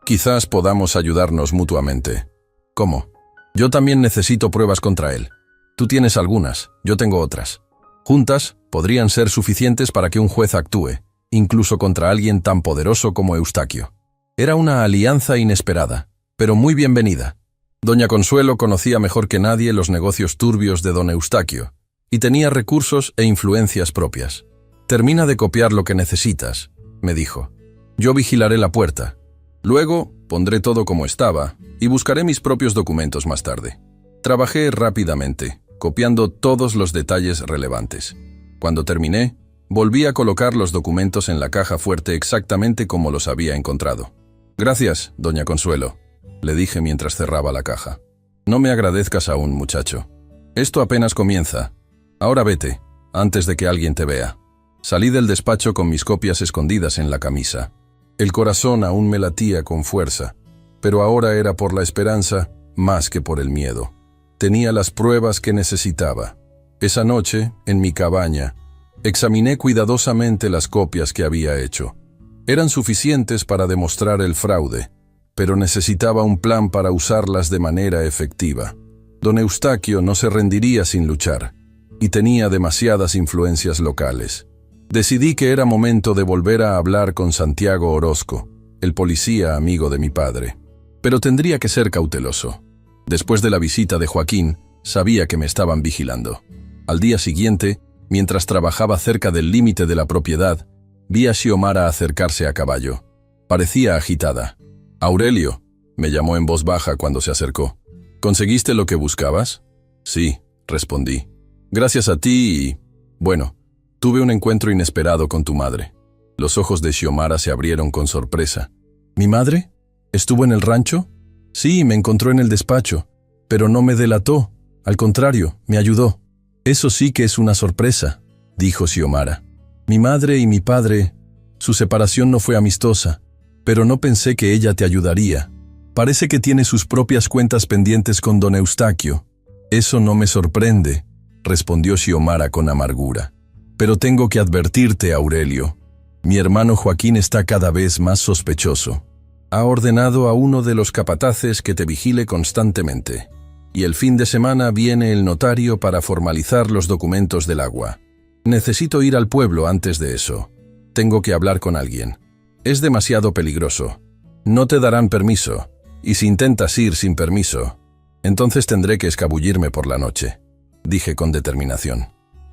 «Quizás podamos ayudarnos mutuamente». «¿Cómo?». «Yo también necesito pruebas contra él. Tú tienes algunas, yo tengo otras. Juntas podrían ser suficientes para que un juez actúe, incluso contra alguien tan poderoso como Eustaquio». Era una alianza inesperada, pero muy bienvenida. Doña Consuelo conocía mejor que nadie los negocios turbios de don Eustaquio, y tenía recursos e influencias propias. «Termina de copiar lo que necesitas», me dijo. «Yo vigilaré la puerta. Luego pondré todo como estaba y buscaré mis propios documentos más tarde». Trabajé rápidamente, copiando todos los detalles relevantes. Cuando terminé, volví a colocar los documentos en la caja fuerte exactamente como los había encontrado. «Gracias, doña Consuelo», le dije mientras cerraba la caja. No me agradezcas aún, muchacho. Esto apenas comienza. Ahora vete, antes de que alguien te vea. Salí del despacho con mis copias escondidas en la camisa. El corazón aún me latía con fuerza, pero ahora era por la esperanza más que por el miedo. Tenía las pruebas que necesitaba. Esa noche, en mi cabaña, examiné cuidadosamente las copias que había hecho. Eran suficientes para demostrar el fraude, pero necesitaba un plan para usarlas de manera efectiva. Don Eustaquio no se rendiría sin luchar, y tenía demasiadas influencias locales. Decidí que era momento de volver a hablar con Santiago Orozco, el policía amigo de mi padre. Pero tendría que ser cauteloso. Después de la visita de Joaquín, sabía que me estaban vigilando. Al día siguiente, mientras trabajaba cerca del límite de la propiedad, vi a Xiomara acercarse a caballo. Parecía agitada. «Aurelio», me llamó en voz baja cuando se acercó. «¿Conseguiste lo que buscabas?» «Sí», respondí. «Gracias a ti y... bueno, tuve un encuentro inesperado con tu madre». Los ojos de Xiomara se abrieron con sorpresa. «¿Mi madre? ¿Estuvo en el rancho?» «Sí, me encontró en el despacho, pero no me delató. Al contrario, me ayudó». «Eso sí que es una sorpresa», dijo Xiomara. «Mi madre y mi padre, su separación no fue amistosa, pero no pensé que ella te ayudaría. Parece que tiene sus propias cuentas pendientes con don Eustaquio». «Eso no me sorprende», respondió Xiomara con amargura. «Pero tengo que advertirte, Aurelio. Mi hermano Joaquín está cada vez más sospechoso. Ha ordenado a uno de los capataces que te vigile constantemente. Y el fin de semana viene el notario para formalizar los documentos del agua. Necesito ir al pueblo antes de eso. Tengo que hablar con alguien. Es demasiado peligroso. No te darán permiso, y si intentas ir sin permiso, entonces tendré que escabullirme por la noche», dije con determinación.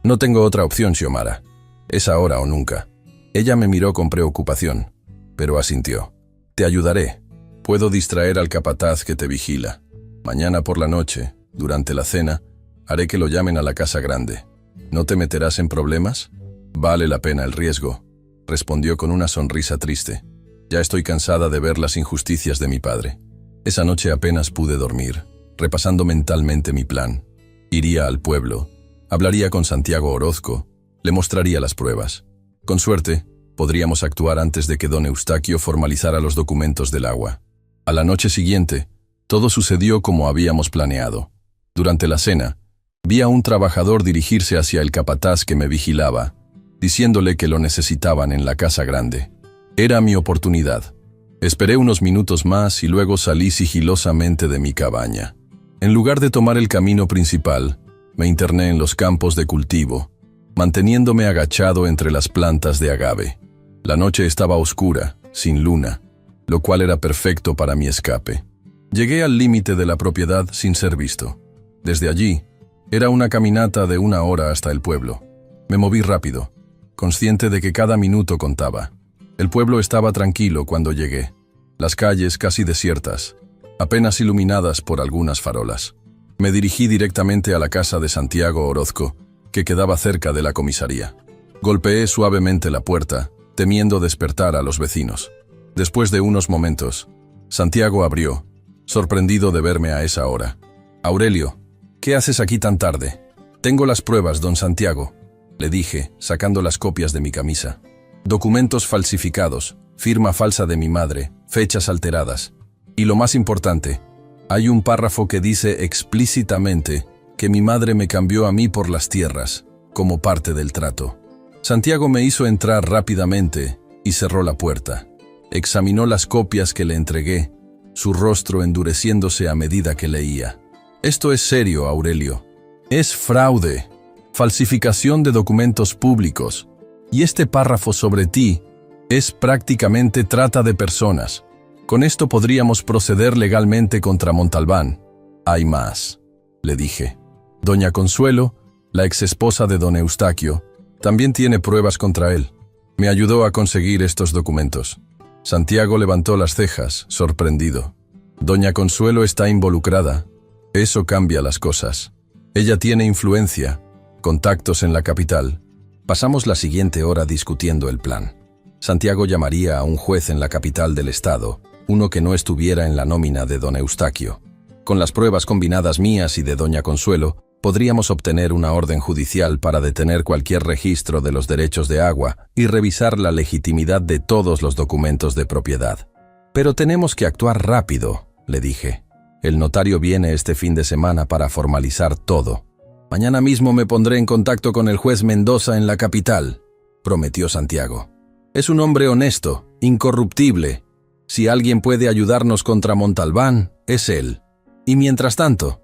«No tengo otra opción, Xiomara. Es ahora o nunca». Ella me miró con preocupación, pero asintió. «Te ayudaré. Puedo distraer al capataz que te vigila. Mañana por la noche, durante la cena, haré que lo llamen a la casa grande. ¿No te meterás en problemas?» «Vale la pena el riesgo», respondió con una sonrisa triste. «Ya estoy cansada de ver las injusticias de mi padre». Esa noche apenas pude dormir, repasando mentalmente mi plan. Iría al pueblo, hablaría con Santiago Orozco, le mostraría las pruebas. Con suerte, podríamos actuar antes de que don Eustaquio formalizara los documentos del agua. A la noche siguiente, todo sucedió como habíamos planeado. Durante la cena, vi a un trabajador dirigirse hacia el capataz que me vigilaba, diciéndole que lo necesitaban en la casa grande. Era mi oportunidad. Esperé unos minutos más y luego salí sigilosamente de mi cabaña. En lugar de tomar el camino principal, me interné en los campos de cultivo, manteniéndome agachado entre las plantas de agave. La noche estaba oscura, sin luna, lo cual era perfecto para mi escape. Llegué al límite de la propiedad sin ser visto. Desde allí, era una caminata de 1 hora hasta el pueblo. Me moví rápido, consciente de que cada minuto contaba. El pueblo estaba tranquilo cuando llegué. Las calles casi desiertas, apenas iluminadas por algunas farolas. Me dirigí directamente a la casa de Santiago Orozco, que quedaba cerca de la comisaría. Golpeé suavemente la puerta, temiendo despertar a los vecinos. Después de unos momentos, Santiago abrió, sorprendido de verme a esa hora. «Aurelio, ¿qué haces aquí tan tarde?» «Tengo las pruebas, don Santiago», le dije, sacando las copias de mi camisa. «Documentos falsificados, firma falsa de mi madre, fechas alteradas. Y lo más importante, hay un párrafo que dice explícitamente que mi madre me cambió a mí por las tierras, como parte del trato». Santiago me hizo entrar rápidamente y cerró la puerta. Examinó las copias que le entregué, su rostro endureciéndose a medida que leía. «Esto es serio, Aurelio. Es fraude, falsificación de documentos públicos. Y este párrafo sobre ti es prácticamente trata de personas. Con esto podríamos proceder legalmente contra Montalbán. Hay más», le dije. «Doña Consuelo, la exesposa de don Eustaquio, también tiene pruebas contra él. Me ayudó a conseguir estos documentos». Santiago levantó las cejas, sorprendido. «Doña Consuelo está involucrada. Eso cambia las cosas. Ella tiene influencia, contactos en la capital». Pasamos la siguiente hora discutiendo el plan. Santiago llamaría a un juez en la capital del estado, uno que no estuviera en la nómina de don Eustaquio. Con las pruebas combinadas mías y de doña Consuelo, podríamos obtener una orden judicial para detener cualquier registro de los derechos de agua y revisar la legitimidad de todos los documentos de propiedad. Pero tenemos que actuar rápido, le dije. El notario viene este fin de semana para formalizar todo. Mañana mismo me pondré en contacto con el juez Mendoza en la capital, prometió Santiago. Es un hombre honesto, incorruptible. Si alguien puede ayudarnos contra Montalbán, es él. Y mientras tanto,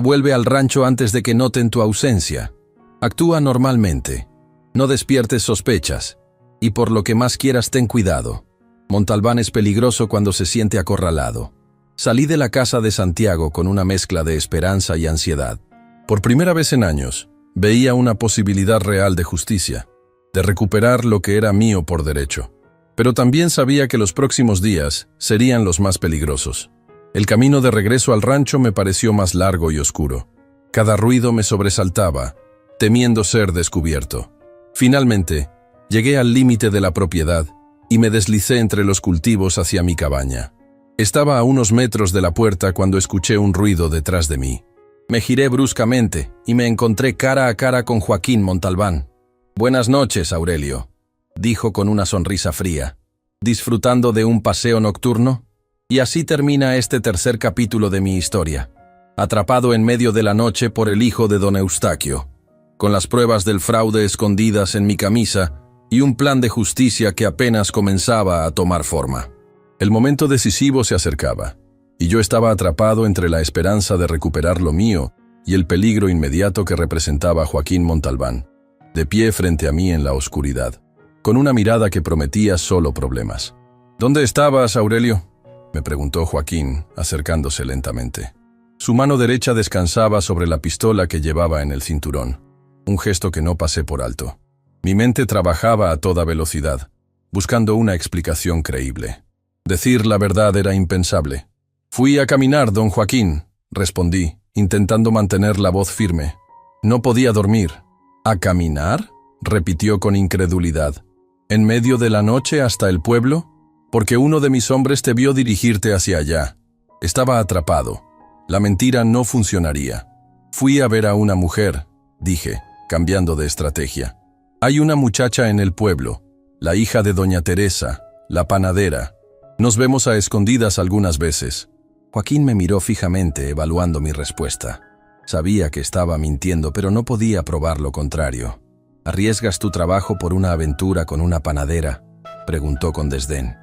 vuelve al rancho antes de que noten tu ausencia. Actúa normalmente. No despiertes sospechas. Y por lo que más quieras, ten cuidado. Montalbán es peligroso cuando se siente acorralado. Salí de la casa de Santiago con una mezcla de esperanza y ansiedad. Por primera vez en años, veía una posibilidad real de justicia, de recuperar lo que era mío por derecho. Pero también sabía que los próximos días serían los más peligrosos. El camino de regreso al rancho me pareció más largo y oscuro. Cada ruido me sobresaltaba, temiendo ser descubierto. Finalmente, llegué al límite de la propiedad y me deslicé entre los cultivos hacia mi cabaña. Estaba a unos metros de la puerta cuando escuché un ruido detrás de mí. Me giré bruscamente y me encontré cara a cara con Joaquín Montalbán. «Buenas noches, Aurelio», dijo con una sonrisa fría. «¿Disfrutando de un paseo nocturno?» Y así termina este tercer capítulo de mi historia. Atrapado en medio de la noche por el hijo de don Eustaquio, con las pruebas del fraude escondidas en mi camisa y un plan de justicia que apenas comenzaba a tomar forma. El momento decisivo se acercaba, y yo estaba atrapado entre la esperanza de recuperar lo mío y el peligro inmediato que representaba Joaquín Montalbán, de pie frente a mí en la oscuridad, con una mirada que prometía solo problemas. «¿Dónde estabas, Aurelio?», me preguntó Joaquín, acercándose lentamente. Su mano derecha descansaba sobre la pistola que llevaba en el cinturón, un gesto que no pasé por alto. Mi mente trabajaba a toda velocidad, buscando una explicación creíble. Decir la verdad era impensable. «Fui a caminar, don Joaquín», respondí, intentando mantener la voz firme. No podía dormir. «¿A caminar?», repitió con incredulidad. «¿En medio de la noche hasta el pueblo? Porque uno de mis hombres te vio dirigirte hacia allá». Estaba atrapado. La mentira no funcionaría. «Fui a ver a una mujer», dije, cambiando de estrategia. «Hay una muchacha en el pueblo, la hija de doña Teresa, la panadera. Nos vemos a escondidas algunas veces». Joaquín me miró fijamente, evaluando mi respuesta. Sabía que estaba mintiendo, pero no podía probar lo contrario. «¿Arriesgas tu trabajo por una aventura con una panadera?», preguntó con desdén.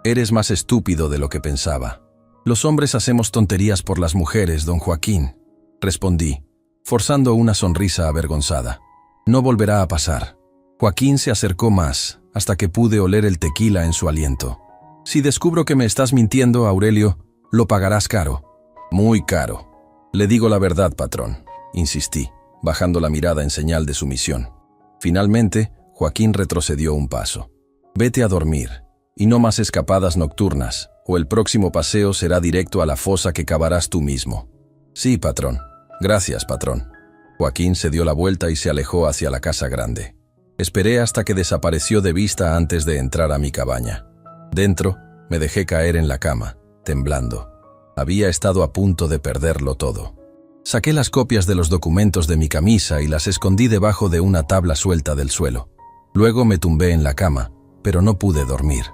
«Eres más estúpido de lo que pensaba». «Los hombres hacemos tonterías por las mujeres, don Joaquín», respondí, forzando una sonrisa avergonzada. «No volverá a pasar». Joaquín se acercó más, hasta que pude oler el tequila en su aliento. «Si descubro que me estás mintiendo, Aurelio, lo pagarás caro». «Muy caro». «Le digo la verdad, patrón», insistí, bajando la mirada en señal de sumisión. Finalmente, Joaquín retrocedió un paso. «Vete a dormir, y no más escapadas nocturnas, o el próximo paseo será directo a la fosa que cavarás tú mismo». «Sí, patrón». «Gracias, patrón». Joaquín se dio la vuelta y se alejó hacia la casa grande. Esperé hasta que desapareció de vista antes de entrar a mi cabaña. Dentro, me dejé caer en la cama, temblando. Había estado a punto de perderlo todo. Saqué las copias de los documentos de mi camisa y las escondí debajo de una tabla suelta del suelo. Luego me tumbé en la cama, pero no pude dormir.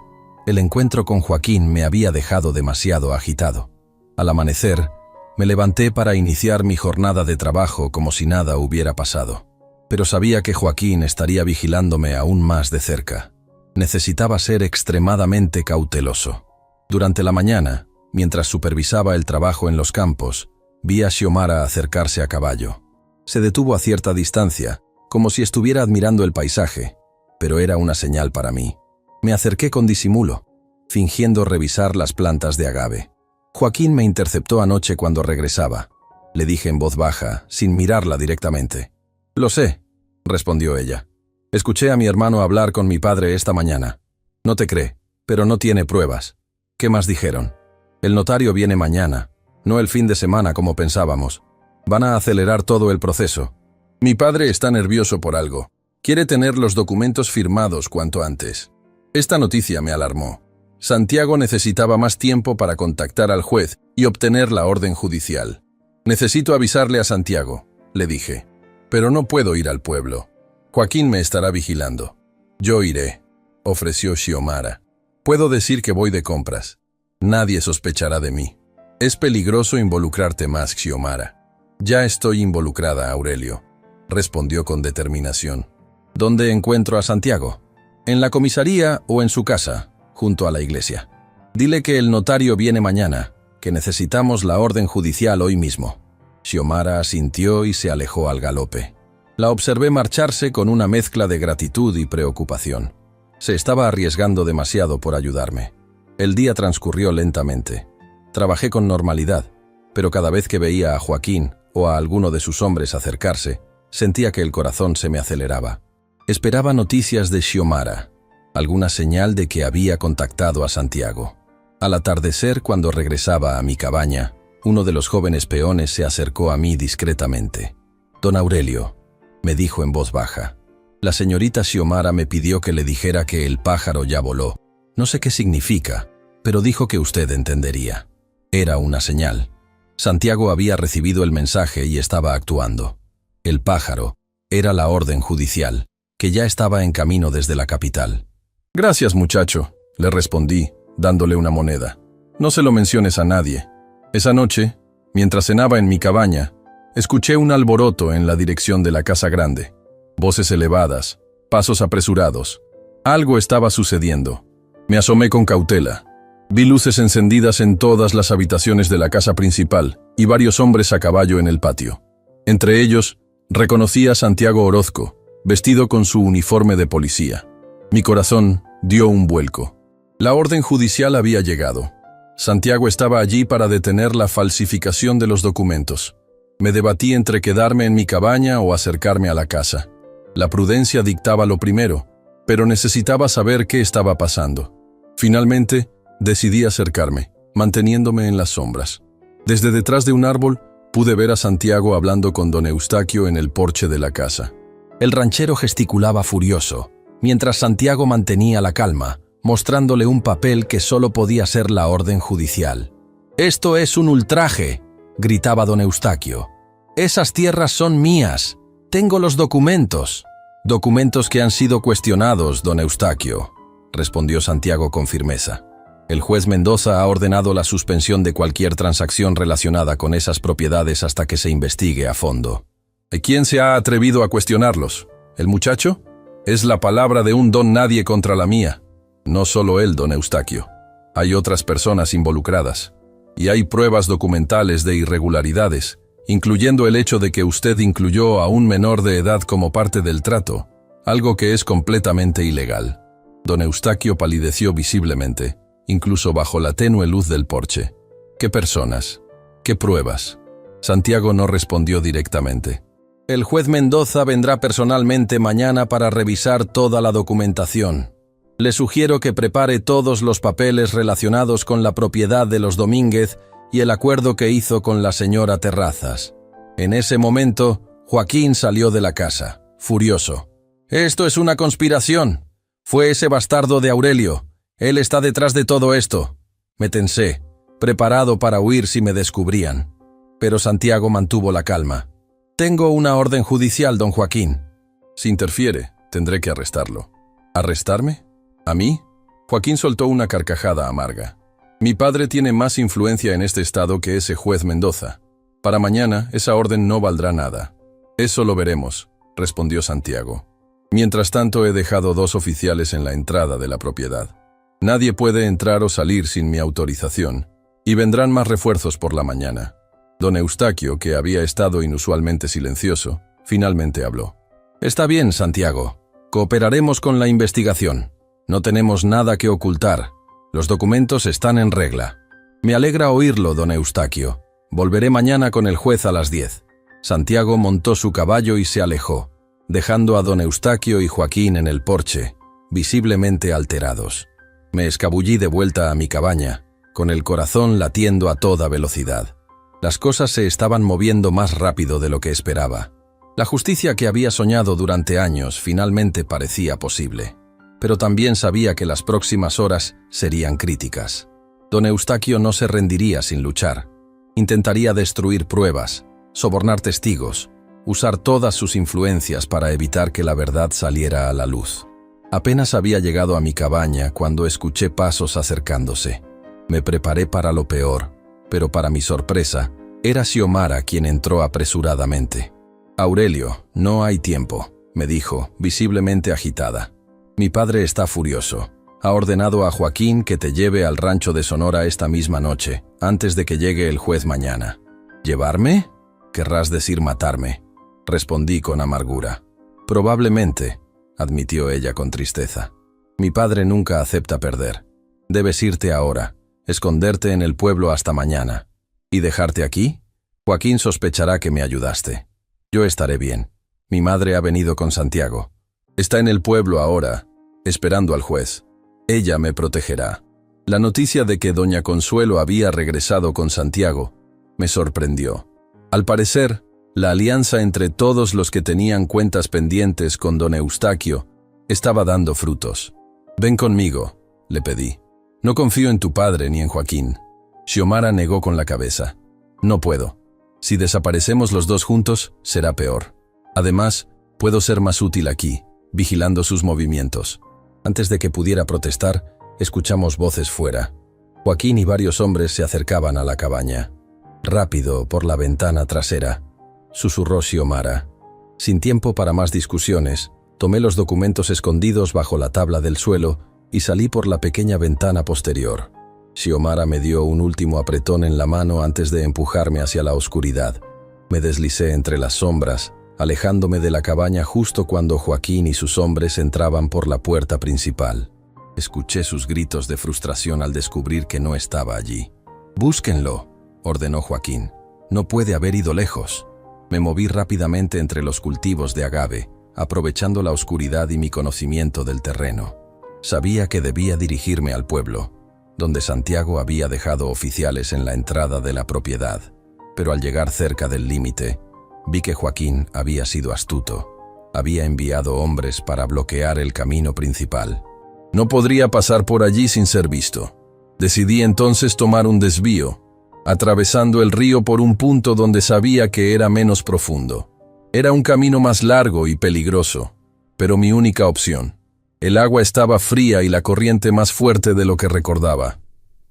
El encuentro con Joaquín me había dejado demasiado agitado. Al amanecer, me levanté para iniciar mi jornada de trabajo como si nada hubiera pasado. Pero sabía que Joaquín estaría vigilándome aún más de cerca. Necesitaba ser extremadamente cauteloso. Durante la mañana, mientras supervisaba el trabajo en los campos, vi a Xiomara acercarse a caballo. Se detuvo a cierta distancia, como si estuviera admirando el paisaje, pero era una señal para mí. Me acerqué con disimulo, fingiendo revisar las plantas de agave. Joaquín me interceptó anoche cuando regresaba. Le dije en voz baja, sin mirarla directamente. «Lo sé», respondió ella. «Escuché a mi hermano hablar con mi padre esta mañana. No te cree, pero no tiene pruebas. ¿Qué más dijeron? El notario viene mañana, no el fin de semana como pensábamos. Van a acelerar todo el proceso. Mi padre está nervioso por algo. Quiere tener los documentos firmados cuanto antes». Esta noticia me alarmó. Santiago necesitaba más tiempo para contactar al juez y obtener la orden judicial. Necesito avisarle a Santiago, le dije. Pero no puedo ir al pueblo. Joaquín me estará vigilando. Yo iré, ofreció Xiomara. Puedo decir que voy de compras. Nadie sospechará de mí. Es peligroso involucrarte más, Xiomara. Ya estoy involucrada, Aurelio, respondió con determinación. ¿Dónde encuentro a Santiago? ¿En la comisaría o en su casa, junto a la iglesia? Dile que el notario viene mañana, que necesitamos la orden judicial hoy mismo. Xiomara asintió y se alejó al galope. La observé marcharse con una mezcla de gratitud y preocupación. Se estaba arriesgando demasiado por ayudarme. El día transcurrió lentamente. Trabajé con normalidad, pero cada vez que veía a Joaquín o a alguno de sus hombres acercarse, sentía que el corazón se me aceleraba. Esperaba noticias de Xiomara, alguna señal de que había contactado a Santiago. Al atardecer, cuando regresaba a mi cabaña, uno de los jóvenes peones se acercó a mí discretamente. «Don Aurelio», me dijo en voz baja. «La señorita Xiomara me pidió que le dijera que el pájaro ya voló. No sé qué significa, pero dijo que usted entendería». Era una señal. Santiago había recibido el mensaje y estaba actuando. El pájaro era la orden judicial, que ya estaba en camino desde la capital. «Gracias, muchacho», le respondí, dándole una moneda. «No se lo menciones a nadie». Esa noche, mientras cenaba en mi cabaña, escuché un alboroto en la dirección de la casa grande. Voces elevadas, pasos apresurados. Algo estaba sucediendo. Me asomé con cautela. Vi luces encendidas en todas las habitaciones de la casa principal y varios hombres a caballo en el patio. Entre ellos, reconocí a Santiago Orozco, vestido con su uniforme de policía. Mi corazón dio un vuelco. La orden judicial había llegado. Santiago estaba allí para detener la falsificación de los documentos. Me debatí entre quedarme en mi cabaña o acercarme a la casa. La prudencia dictaba lo primero, pero necesitaba saber qué estaba pasando. Finalmente, decidí acercarme, manteniéndome en las sombras. Desde detrás de un árbol, pude ver a Santiago hablando con don Eustaquio en el porche de la casa. El ranchero gesticulaba furioso, mientras Santiago mantenía la calma, mostrándole un papel que solo podía ser la orden judicial. «Esto es un ultraje», gritaba don Eustaquio. «Esas tierras son mías. Tengo los documentos». «Documentos que han sido cuestionados, don Eustaquio», respondió Santiago con firmeza. «El juez Mendoza ha ordenado la suspensión de cualquier transacción relacionada con esas propiedades hasta que se investigue a fondo». ¿Y quién se ha atrevido a cuestionarlos? ¿El muchacho? Es la palabra de un don nadie contra la mía. No solo él, don Eustaquio. Hay otras personas involucradas. Y hay pruebas documentales de irregularidades, incluyendo el hecho de que usted incluyó a un menor de edad como parte del trato, algo que es completamente ilegal». Don Eustaquio palideció visiblemente, incluso bajo la tenue luz del porche. «¿Qué personas? ¿Qué pruebas?». Santiago no respondió directamente. «El juez Mendoza vendrá personalmente mañana para revisar toda la documentación. Le sugiero que prepare todos los papeles relacionados con la propiedad de los Domínguez y el acuerdo que hizo con la señora Terrazas». En ese momento, Joaquín salió de la casa, furioso. «Esto es una conspiración. Fue ese bastardo de Aurelio. Él está detrás de todo esto». Me tensé, preparado para huir si me descubrían. Pero Santiago mantuvo la calma. «Tengo una orden judicial, don Joaquín». «Si interfiere, tendré que arrestarlo». «¿Arrestarme? ¿A mí?». Joaquín soltó una carcajada amarga. «Mi padre tiene más influencia en este estado que ese juez Mendoza. Para mañana, esa orden no valdrá nada». «Eso lo veremos», respondió Santiago. «Mientras tanto, he dejado 2 oficiales en la entrada de la propiedad. Nadie puede entrar o salir sin mi autorización, y vendrán más refuerzos por la mañana». Don Eustaquio, que había estado inusualmente silencioso, finalmente habló. «Está bien, Santiago. Cooperaremos con la investigación. No tenemos nada que ocultar. Los documentos están en regla». «Me alegra oírlo, don Eustaquio. Volveré mañana con el juez a las 10». Santiago montó su caballo y se alejó, dejando a don Eustaquio y Joaquín en el porche, visiblemente alterados. Me escabullí de vuelta a mi cabaña, con el corazón latiendo a toda velocidad. Las cosas se estaban moviendo más rápido de lo que esperaba. La justicia que había soñado durante años finalmente parecía posible. pero también sabía que las próximas horas serían críticas. Don Eustaquio no se rendiría sin luchar. Intentaría destruir pruebas, sobornar testigos, usar todas sus influencias para evitar que la verdad saliera a la luz. Apenas había llegado a mi cabaña cuando escuché pasos acercándose. Me preparé para lo peor, pero para mi sorpresa, era Xiomara quien entró apresuradamente. «Aurelio, no hay tiempo», me dijo, visiblemente agitada. «Mi padre está furioso. Ha ordenado a Joaquín que te lleve al rancho de Sonora esta misma noche, antes de que llegue el juez mañana». «¿Llevarme? Querrás decir matarme», respondí con amargura. «Probablemente», admitió ella con tristeza. «Mi padre nunca acepta perder. Debes irte ahora, esconderte en el pueblo hasta mañana. ¿Y dejarte aquí? Joaquín sospechará que me ayudaste. Yo estaré bien. Mi madre ha venido con Santiago. Está en el pueblo ahora, esperando al juez. Ella me protegerá». La noticia de que doña Consuelo había regresado con Santiago me sorprendió. Al parecer, la alianza entre todos los que tenían cuentas pendientes con don Eustaquio estaba dando frutos. «Ven conmigo», le pedí. «No confío en tu padre ni en Joaquín». Xiomara negó con la cabeza. «No puedo. Si desaparecemos los dos juntos, será peor. Además, puedo ser más útil aquí, vigilando sus movimientos». Antes de que pudiera protestar, escuchamos voces fuera. Joaquín y varios hombres se acercaban a la cabaña. «Rápido, por la ventana trasera», susurró Xiomara. Sin tiempo para más discusiones, tomé los documentos escondidos bajo la tabla del suelo y salí por la pequeña ventana posterior. Xiomara me dio un último apretón en la mano antes de empujarme hacia la oscuridad. Me deslicé entre las sombras, alejándome de la cabaña justo cuando Joaquín y sus hombres entraban por la puerta principal. Escuché sus gritos de frustración al descubrir que no estaba allí. «Búsquenlo», ordenó Joaquín. «No puede haber ido lejos». Me moví rápidamente entre los cultivos de agave, aprovechando la oscuridad y mi conocimiento del terreno. Sabía que debía dirigirme al pueblo, donde Santiago había dejado oficiales en la entrada de la propiedad, pero al llegar cerca del límite, vi que Joaquín había sido astuto. Había enviado hombres para bloquear el camino principal. No podría pasar por allí sin ser visto. Decidí entonces tomar un desvío, atravesando el río por un punto donde sabía que era menos profundo. Era un camino más largo y peligroso, pero mi única opción. El agua estaba fría y la corriente más fuerte de lo que recordaba.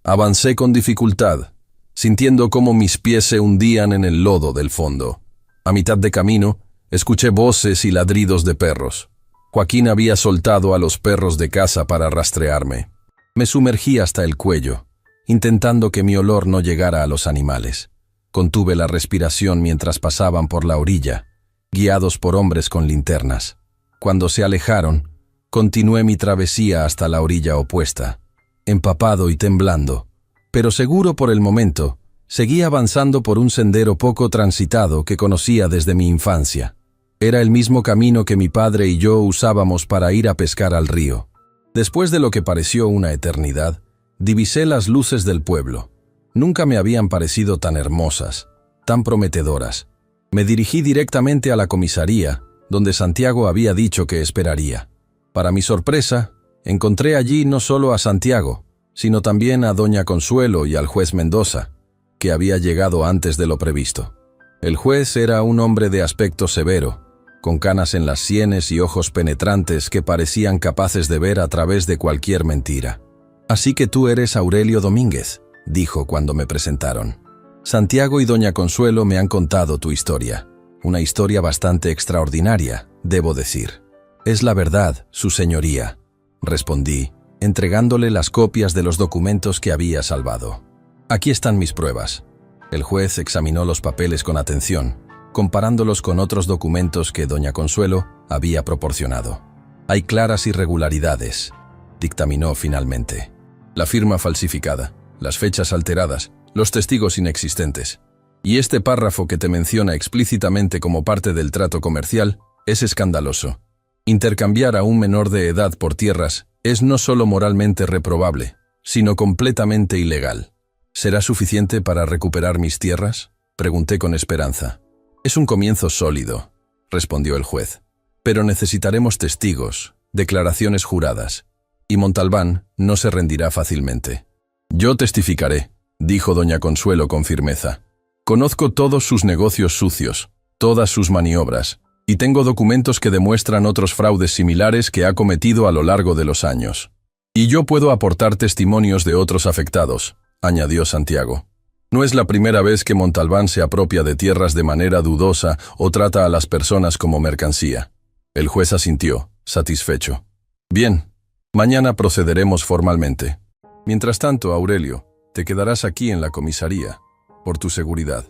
Avancé con dificultad, sintiendo cómo mis pies se hundían en el lodo del fondo. A mitad de camino, escuché voces y ladridos de perros. Joaquín había soltado a los perros de caza para rastrearme. Me sumergí hasta el cuello, intentando que mi olor no llegara a los animales. Contuve la respiración mientras pasaban por la orilla, guiados por hombres con linternas. Cuando se alejaron, continué mi travesía hasta la orilla opuesta. Empapado y temblando, pero seguro por el momento, seguí avanzando por un sendero poco transitado que conocía desde mi infancia. Era el mismo camino que mi padre y yo usábamos para ir a pescar al río. Después de lo que pareció una eternidad, divisé las luces del pueblo. Nunca me habían parecido tan hermosas, tan prometedoras. Me dirigí directamente a la comisaría, donde Santiago había dicho que esperaría. Para mi sorpresa, encontré allí no solo a Santiago, sino también a doña Consuelo y al juez Mendoza, que había llegado antes de lo previsto. El juez era un hombre de aspecto severo, con canas en las sienes y ojos penetrantes que parecían capaces de ver a través de cualquier mentira. «Así que tú eres Aurelio Domínguez», dijo cuando me presentaron. «Santiago y doña Consuelo me han contado tu historia. Una historia bastante extraordinaria, debo decir». «Es la verdad, su señoría», respondí, entregándole las copias de los documentos que había salvado. «Aquí están mis pruebas». El juez examinó los papeles con atención, comparándolos con otros documentos que doña Consuelo había proporcionado. «Hay claras irregularidades», dictaminó finalmente. «La firma falsificada, las fechas alteradas, los testigos inexistentes. Y este párrafo que te menciona explícitamente como parte del trato comercial es escandaloso. Intercambiar a un menor de edad por tierras es no solo moralmente reprobable, sino completamente ilegal». «¿Será suficiente para recuperar mis tierras?», pregunté con esperanza. «Es un comienzo sólido», respondió el juez. «Pero necesitaremos testigos, declaraciones juradas. Y Montalbán no se rendirá fácilmente. Yo testificaré, dijo doña Consuelo con firmeza. Conozco todos sus negocios sucios, todas sus maniobras, y tengo documentos que demuestran otros fraudes similares que ha cometido a lo largo de los años. Y yo puedo aportar testimonios de otros afectados, añadió Santiago. No es la primera vez que Montalbán se apropia de tierras de manera dudosa o trata a las personas como mercancía. El juez asintió, satisfecho. Bien, mañana procederemos formalmente. Mientras tanto, Aurelio, te quedarás aquí en la comisaría, por tu seguridad.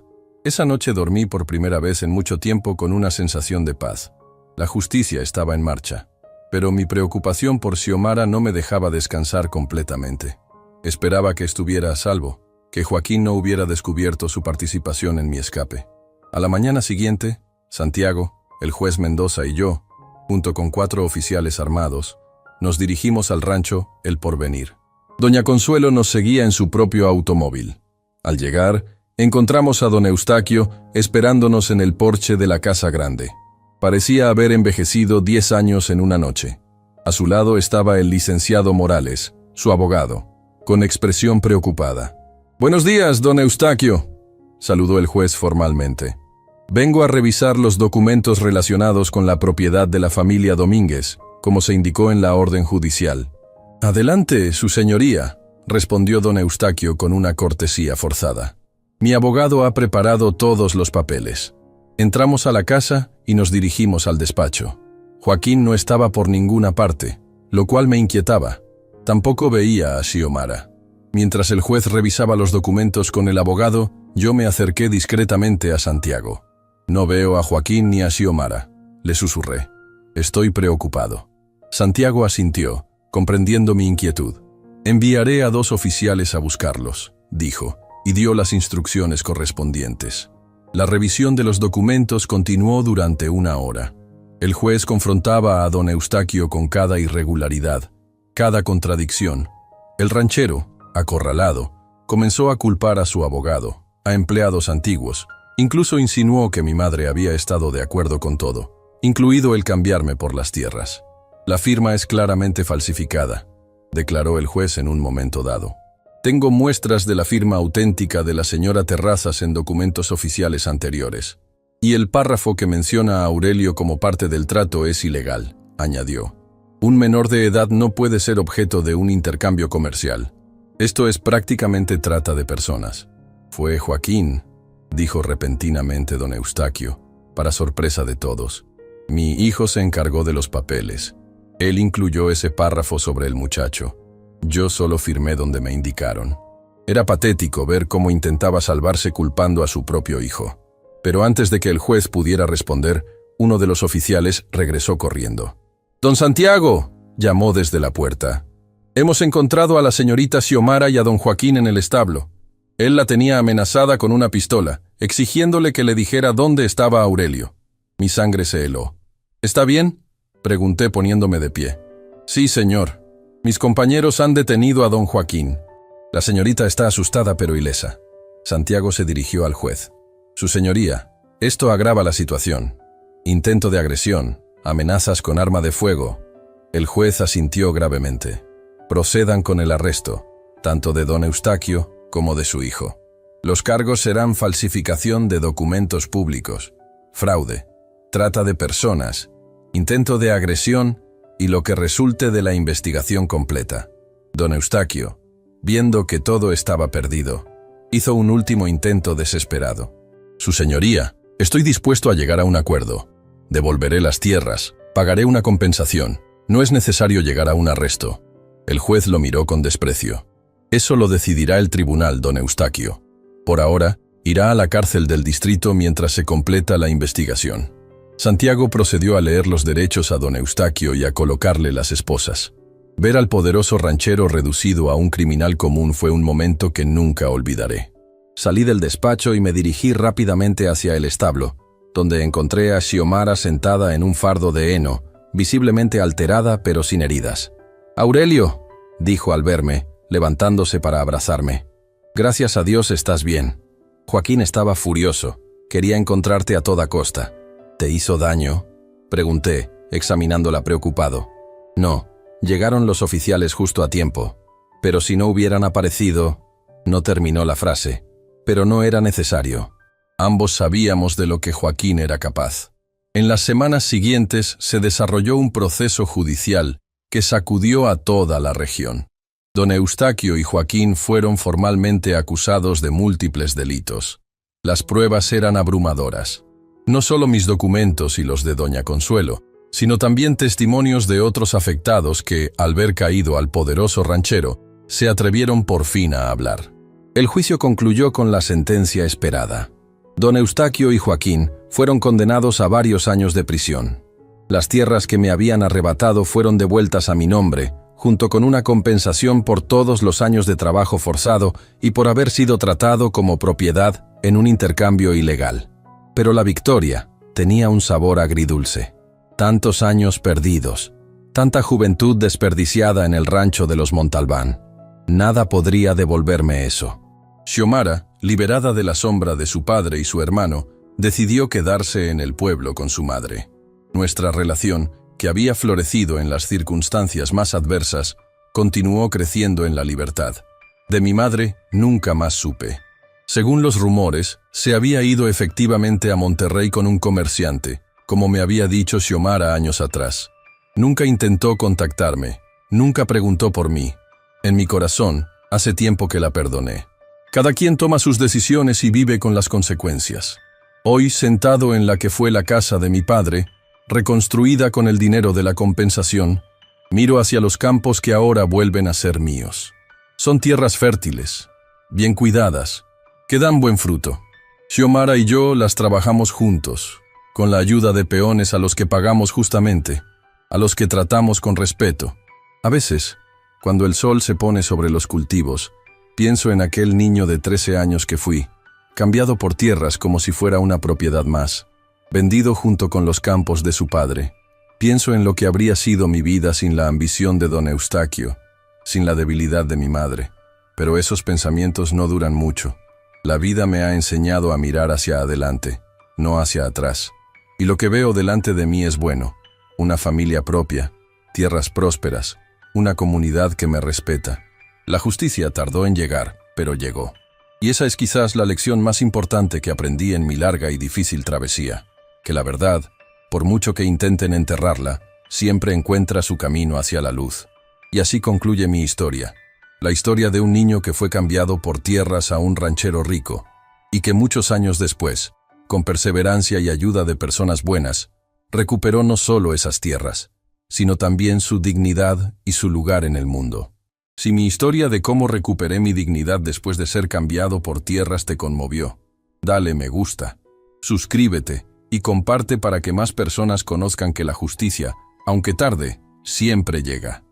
Esa noche dormí por primera vez en mucho tiempo con una sensación de paz. La justicia estaba en marcha, pero mi preocupación por Xiomara no me dejaba descansar completamente. Esperaba que estuviera a salvo, que Joaquín no hubiera descubierto su participación en mi escape. A la mañana siguiente, Santiago, el juez Mendoza y yo, junto con 4 oficiales armados, nos dirigimos al rancho El Porvenir. Doña Consuelo nos seguía en su propio automóvil. Al llegar, encontramos a don Eustaquio esperándonos en el porche de la casa grande. Parecía haber envejecido 10 años en una noche. A su lado estaba el licenciado Morales, su abogado, con expresión preocupada. «Buenos días, don Eustaquio», saludó el juez formalmente. «Vengo a revisar los documentos relacionados con la propiedad de la familia Domínguez, como se indicó en la orden judicial». «Adelante, su señoría», respondió don Eustaquio con una cortesía forzada. «Mi abogado ha preparado todos los papeles». Entramos a la casa y nos dirigimos al despacho. Joaquín no estaba por ninguna parte, lo cual me inquietaba. Tampoco veía a Xiomara. Mientras el juez revisaba los documentos con el abogado, yo me acerqué discretamente a Santiago. «No veo a Joaquín ni a Xiomara», le susurré. «Estoy preocupado». Santiago asintió, comprendiendo mi inquietud. «Enviaré a 2 oficiales a buscarlos», dijo, y dio las instrucciones correspondientes. La revisión de los documentos continuó durante 1 hora. El juez confrontaba a don Eustaquio con cada irregularidad, cada contradicción. El ranchero, acorralado, comenzó a culpar a su abogado, a empleados antiguos. Incluso insinuó que mi madre había estado de acuerdo con todo, incluido el cambiarme por las tierras. «La firma es claramente falsificada», declaró el juez en un momento dado. «Tengo muestras de la firma auténtica de la señora Terrazas en documentos oficiales anteriores. Y el párrafo que menciona a Aurelio como parte del trato es ilegal», añadió. «Un menor de edad no puede ser objeto de un intercambio comercial. Esto es prácticamente trata de personas». «Fue Joaquín», dijo repentinamente don Eustaquio, para sorpresa de todos. «Mi hijo se encargó de los papeles. Él incluyó ese párrafo sobre el muchacho. Yo solo firmé donde me indicaron». Era patético ver cómo intentaba salvarse culpando a su propio hijo. Pero antes de que el juez pudiera responder, uno de los oficiales regresó corriendo. «Don Santiago», llamó desde la puerta. «Hemos encontrado a la señorita Xiomara y a don Joaquín en el establo. Él la tenía amenazada con una pistola, exigiéndole que le dijera dónde estaba Aurelio». Mi sangre se heló. «¿Está bien?», pregunté poniéndome de pie. «Sí, señor. Mis compañeros han detenido a don Joaquín». «La señorita está asustada pero ilesa». Santiago se dirigió al juez. «Su señoría, esto agrava la situación. Intento de agresión, amenazas con arma de fuego». El juez asintió gravemente. «Procedan con el arresto, tanto de don Eustaquio como de su hijo. Los cargos serán falsificación de documentos públicos, fraude, trata de personas, intento de agresión y lo que resulte de la investigación completa». Don Eustaquio, viendo que todo estaba perdido, hizo un último intento desesperado. «Su señoría, estoy dispuesto a llegar a un acuerdo. Devolveré las tierras, pagaré una compensación. No es necesario llegar a un arresto». El juez lo miró con desprecio. «Eso lo decidirá el tribunal, don Eustaquio. Por ahora, irá a la cárcel del distrito mientras se completa la investigación». Santiago procedió a leer los derechos a don Eustaquio y a colocarle las esposas. Ver al poderoso ranchero reducido a un criminal común fue un momento que nunca olvidaré. Salí del despacho y me dirigí rápidamente hacia el establo, donde encontré a Xiomara sentada en un fardo de heno, visiblemente alterada pero sin heridas. «Aurelio», dijo al verme, levantándose para abrazarme. «Gracias a Dios estás bien». Joaquín estaba furioso, quería encontrarte a toda costa. «¿Te hizo daño?», pregunté, examinándola preocupado. No, llegaron los oficiales justo a tiempo. Pero si no hubieran aparecido... No terminó la frase. Pero no era necesario. Ambos sabíamos de lo que Joaquín era capaz. En las semanas siguientes se desarrolló un proceso judicial que sacudió a toda la región. Don Eustaquio y Joaquín fueron formalmente acusados de múltiples delitos. Las pruebas eran abrumadoras. No solo mis documentos y los de doña Consuelo, sino también testimonios de otros afectados que, al ver caído al poderoso ranchero, se atrevieron por fin a hablar. El juicio concluyó con la sentencia esperada. Don Eustaquio y Joaquín fueron condenados a varios años de prisión. Las tierras que me habían arrebatado fueron devueltas a mi nombre, junto con una compensación por todos los años de trabajo forzado y por haber sido tratado como propiedad en un intercambio ilegal. Pero la victoria tenía un sabor agridulce. Tantos años perdidos, tanta juventud desperdiciada en el rancho de los Montalbán. Nada podría devolverme eso. Xiomara, liberada de la sombra de su padre y su hermano, decidió quedarse en el pueblo con su madre. Nuestra relación, que había florecido en las circunstancias más adversas, continuó creciendo en la libertad. De mi madre nunca más supe. Según los rumores, se había ido efectivamente a Monterrey con un comerciante, como me había dicho Xiomara años atrás. Nunca intentó contactarme, nunca preguntó por mí. En mi corazón, hace tiempo que la perdoné. Cada quien toma sus decisiones y vive con las consecuencias. Hoy, sentado en la que fue la casa de mi padre, reconstruida con el dinero de la compensación, miro hacia los campos que ahora vuelven a ser míos. Son tierras fértiles, bien cuidadas, que dan buen fruto. Xiomara y yo las trabajamos juntos, con la ayuda de peones a los que pagamos justamente, a los que tratamos con respeto. A veces, cuando el sol se pone sobre los cultivos, pienso en aquel niño de 13 años que fui, cambiado por tierras como si fuera una propiedad más, vendido junto con los campos de su padre. Pienso en lo que habría sido mi vida sin la ambición de don Eustaquio, sin la debilidad de mi madre. Pero esos pensamientos no duran mucho. La vida me ha enseñado a mirar hacia adelante, no hacia atrás. Y lo que veo delante de mí es bueno: una familia propia, tierras prósperas, una comunidad que me respeta. La justicia tardó en llegar, pero llegó. Y esa es quizás la lección más importante que aprendí en mi larga y difícil travesía, que la verdad, por mucho que intenten enterrarla, siempre encuentra su camino hacia la luz. Y así concluye mi historia, la historia de un niño que fue cambiado por tierras a un ranchero rico, y que muchos años después, con perseverancia y ayuda de personas buenas, recuperó no solo esas tierras, sino también su dignidad y su lugar en el mundo. Si mi historia de cómo recuperé mi dignidad después de ser cambiado por tierras te conmovió, dale me gusta, suscríbete y comparte para que más personas conozcan que la justicia, aunque tarde, siempre llega.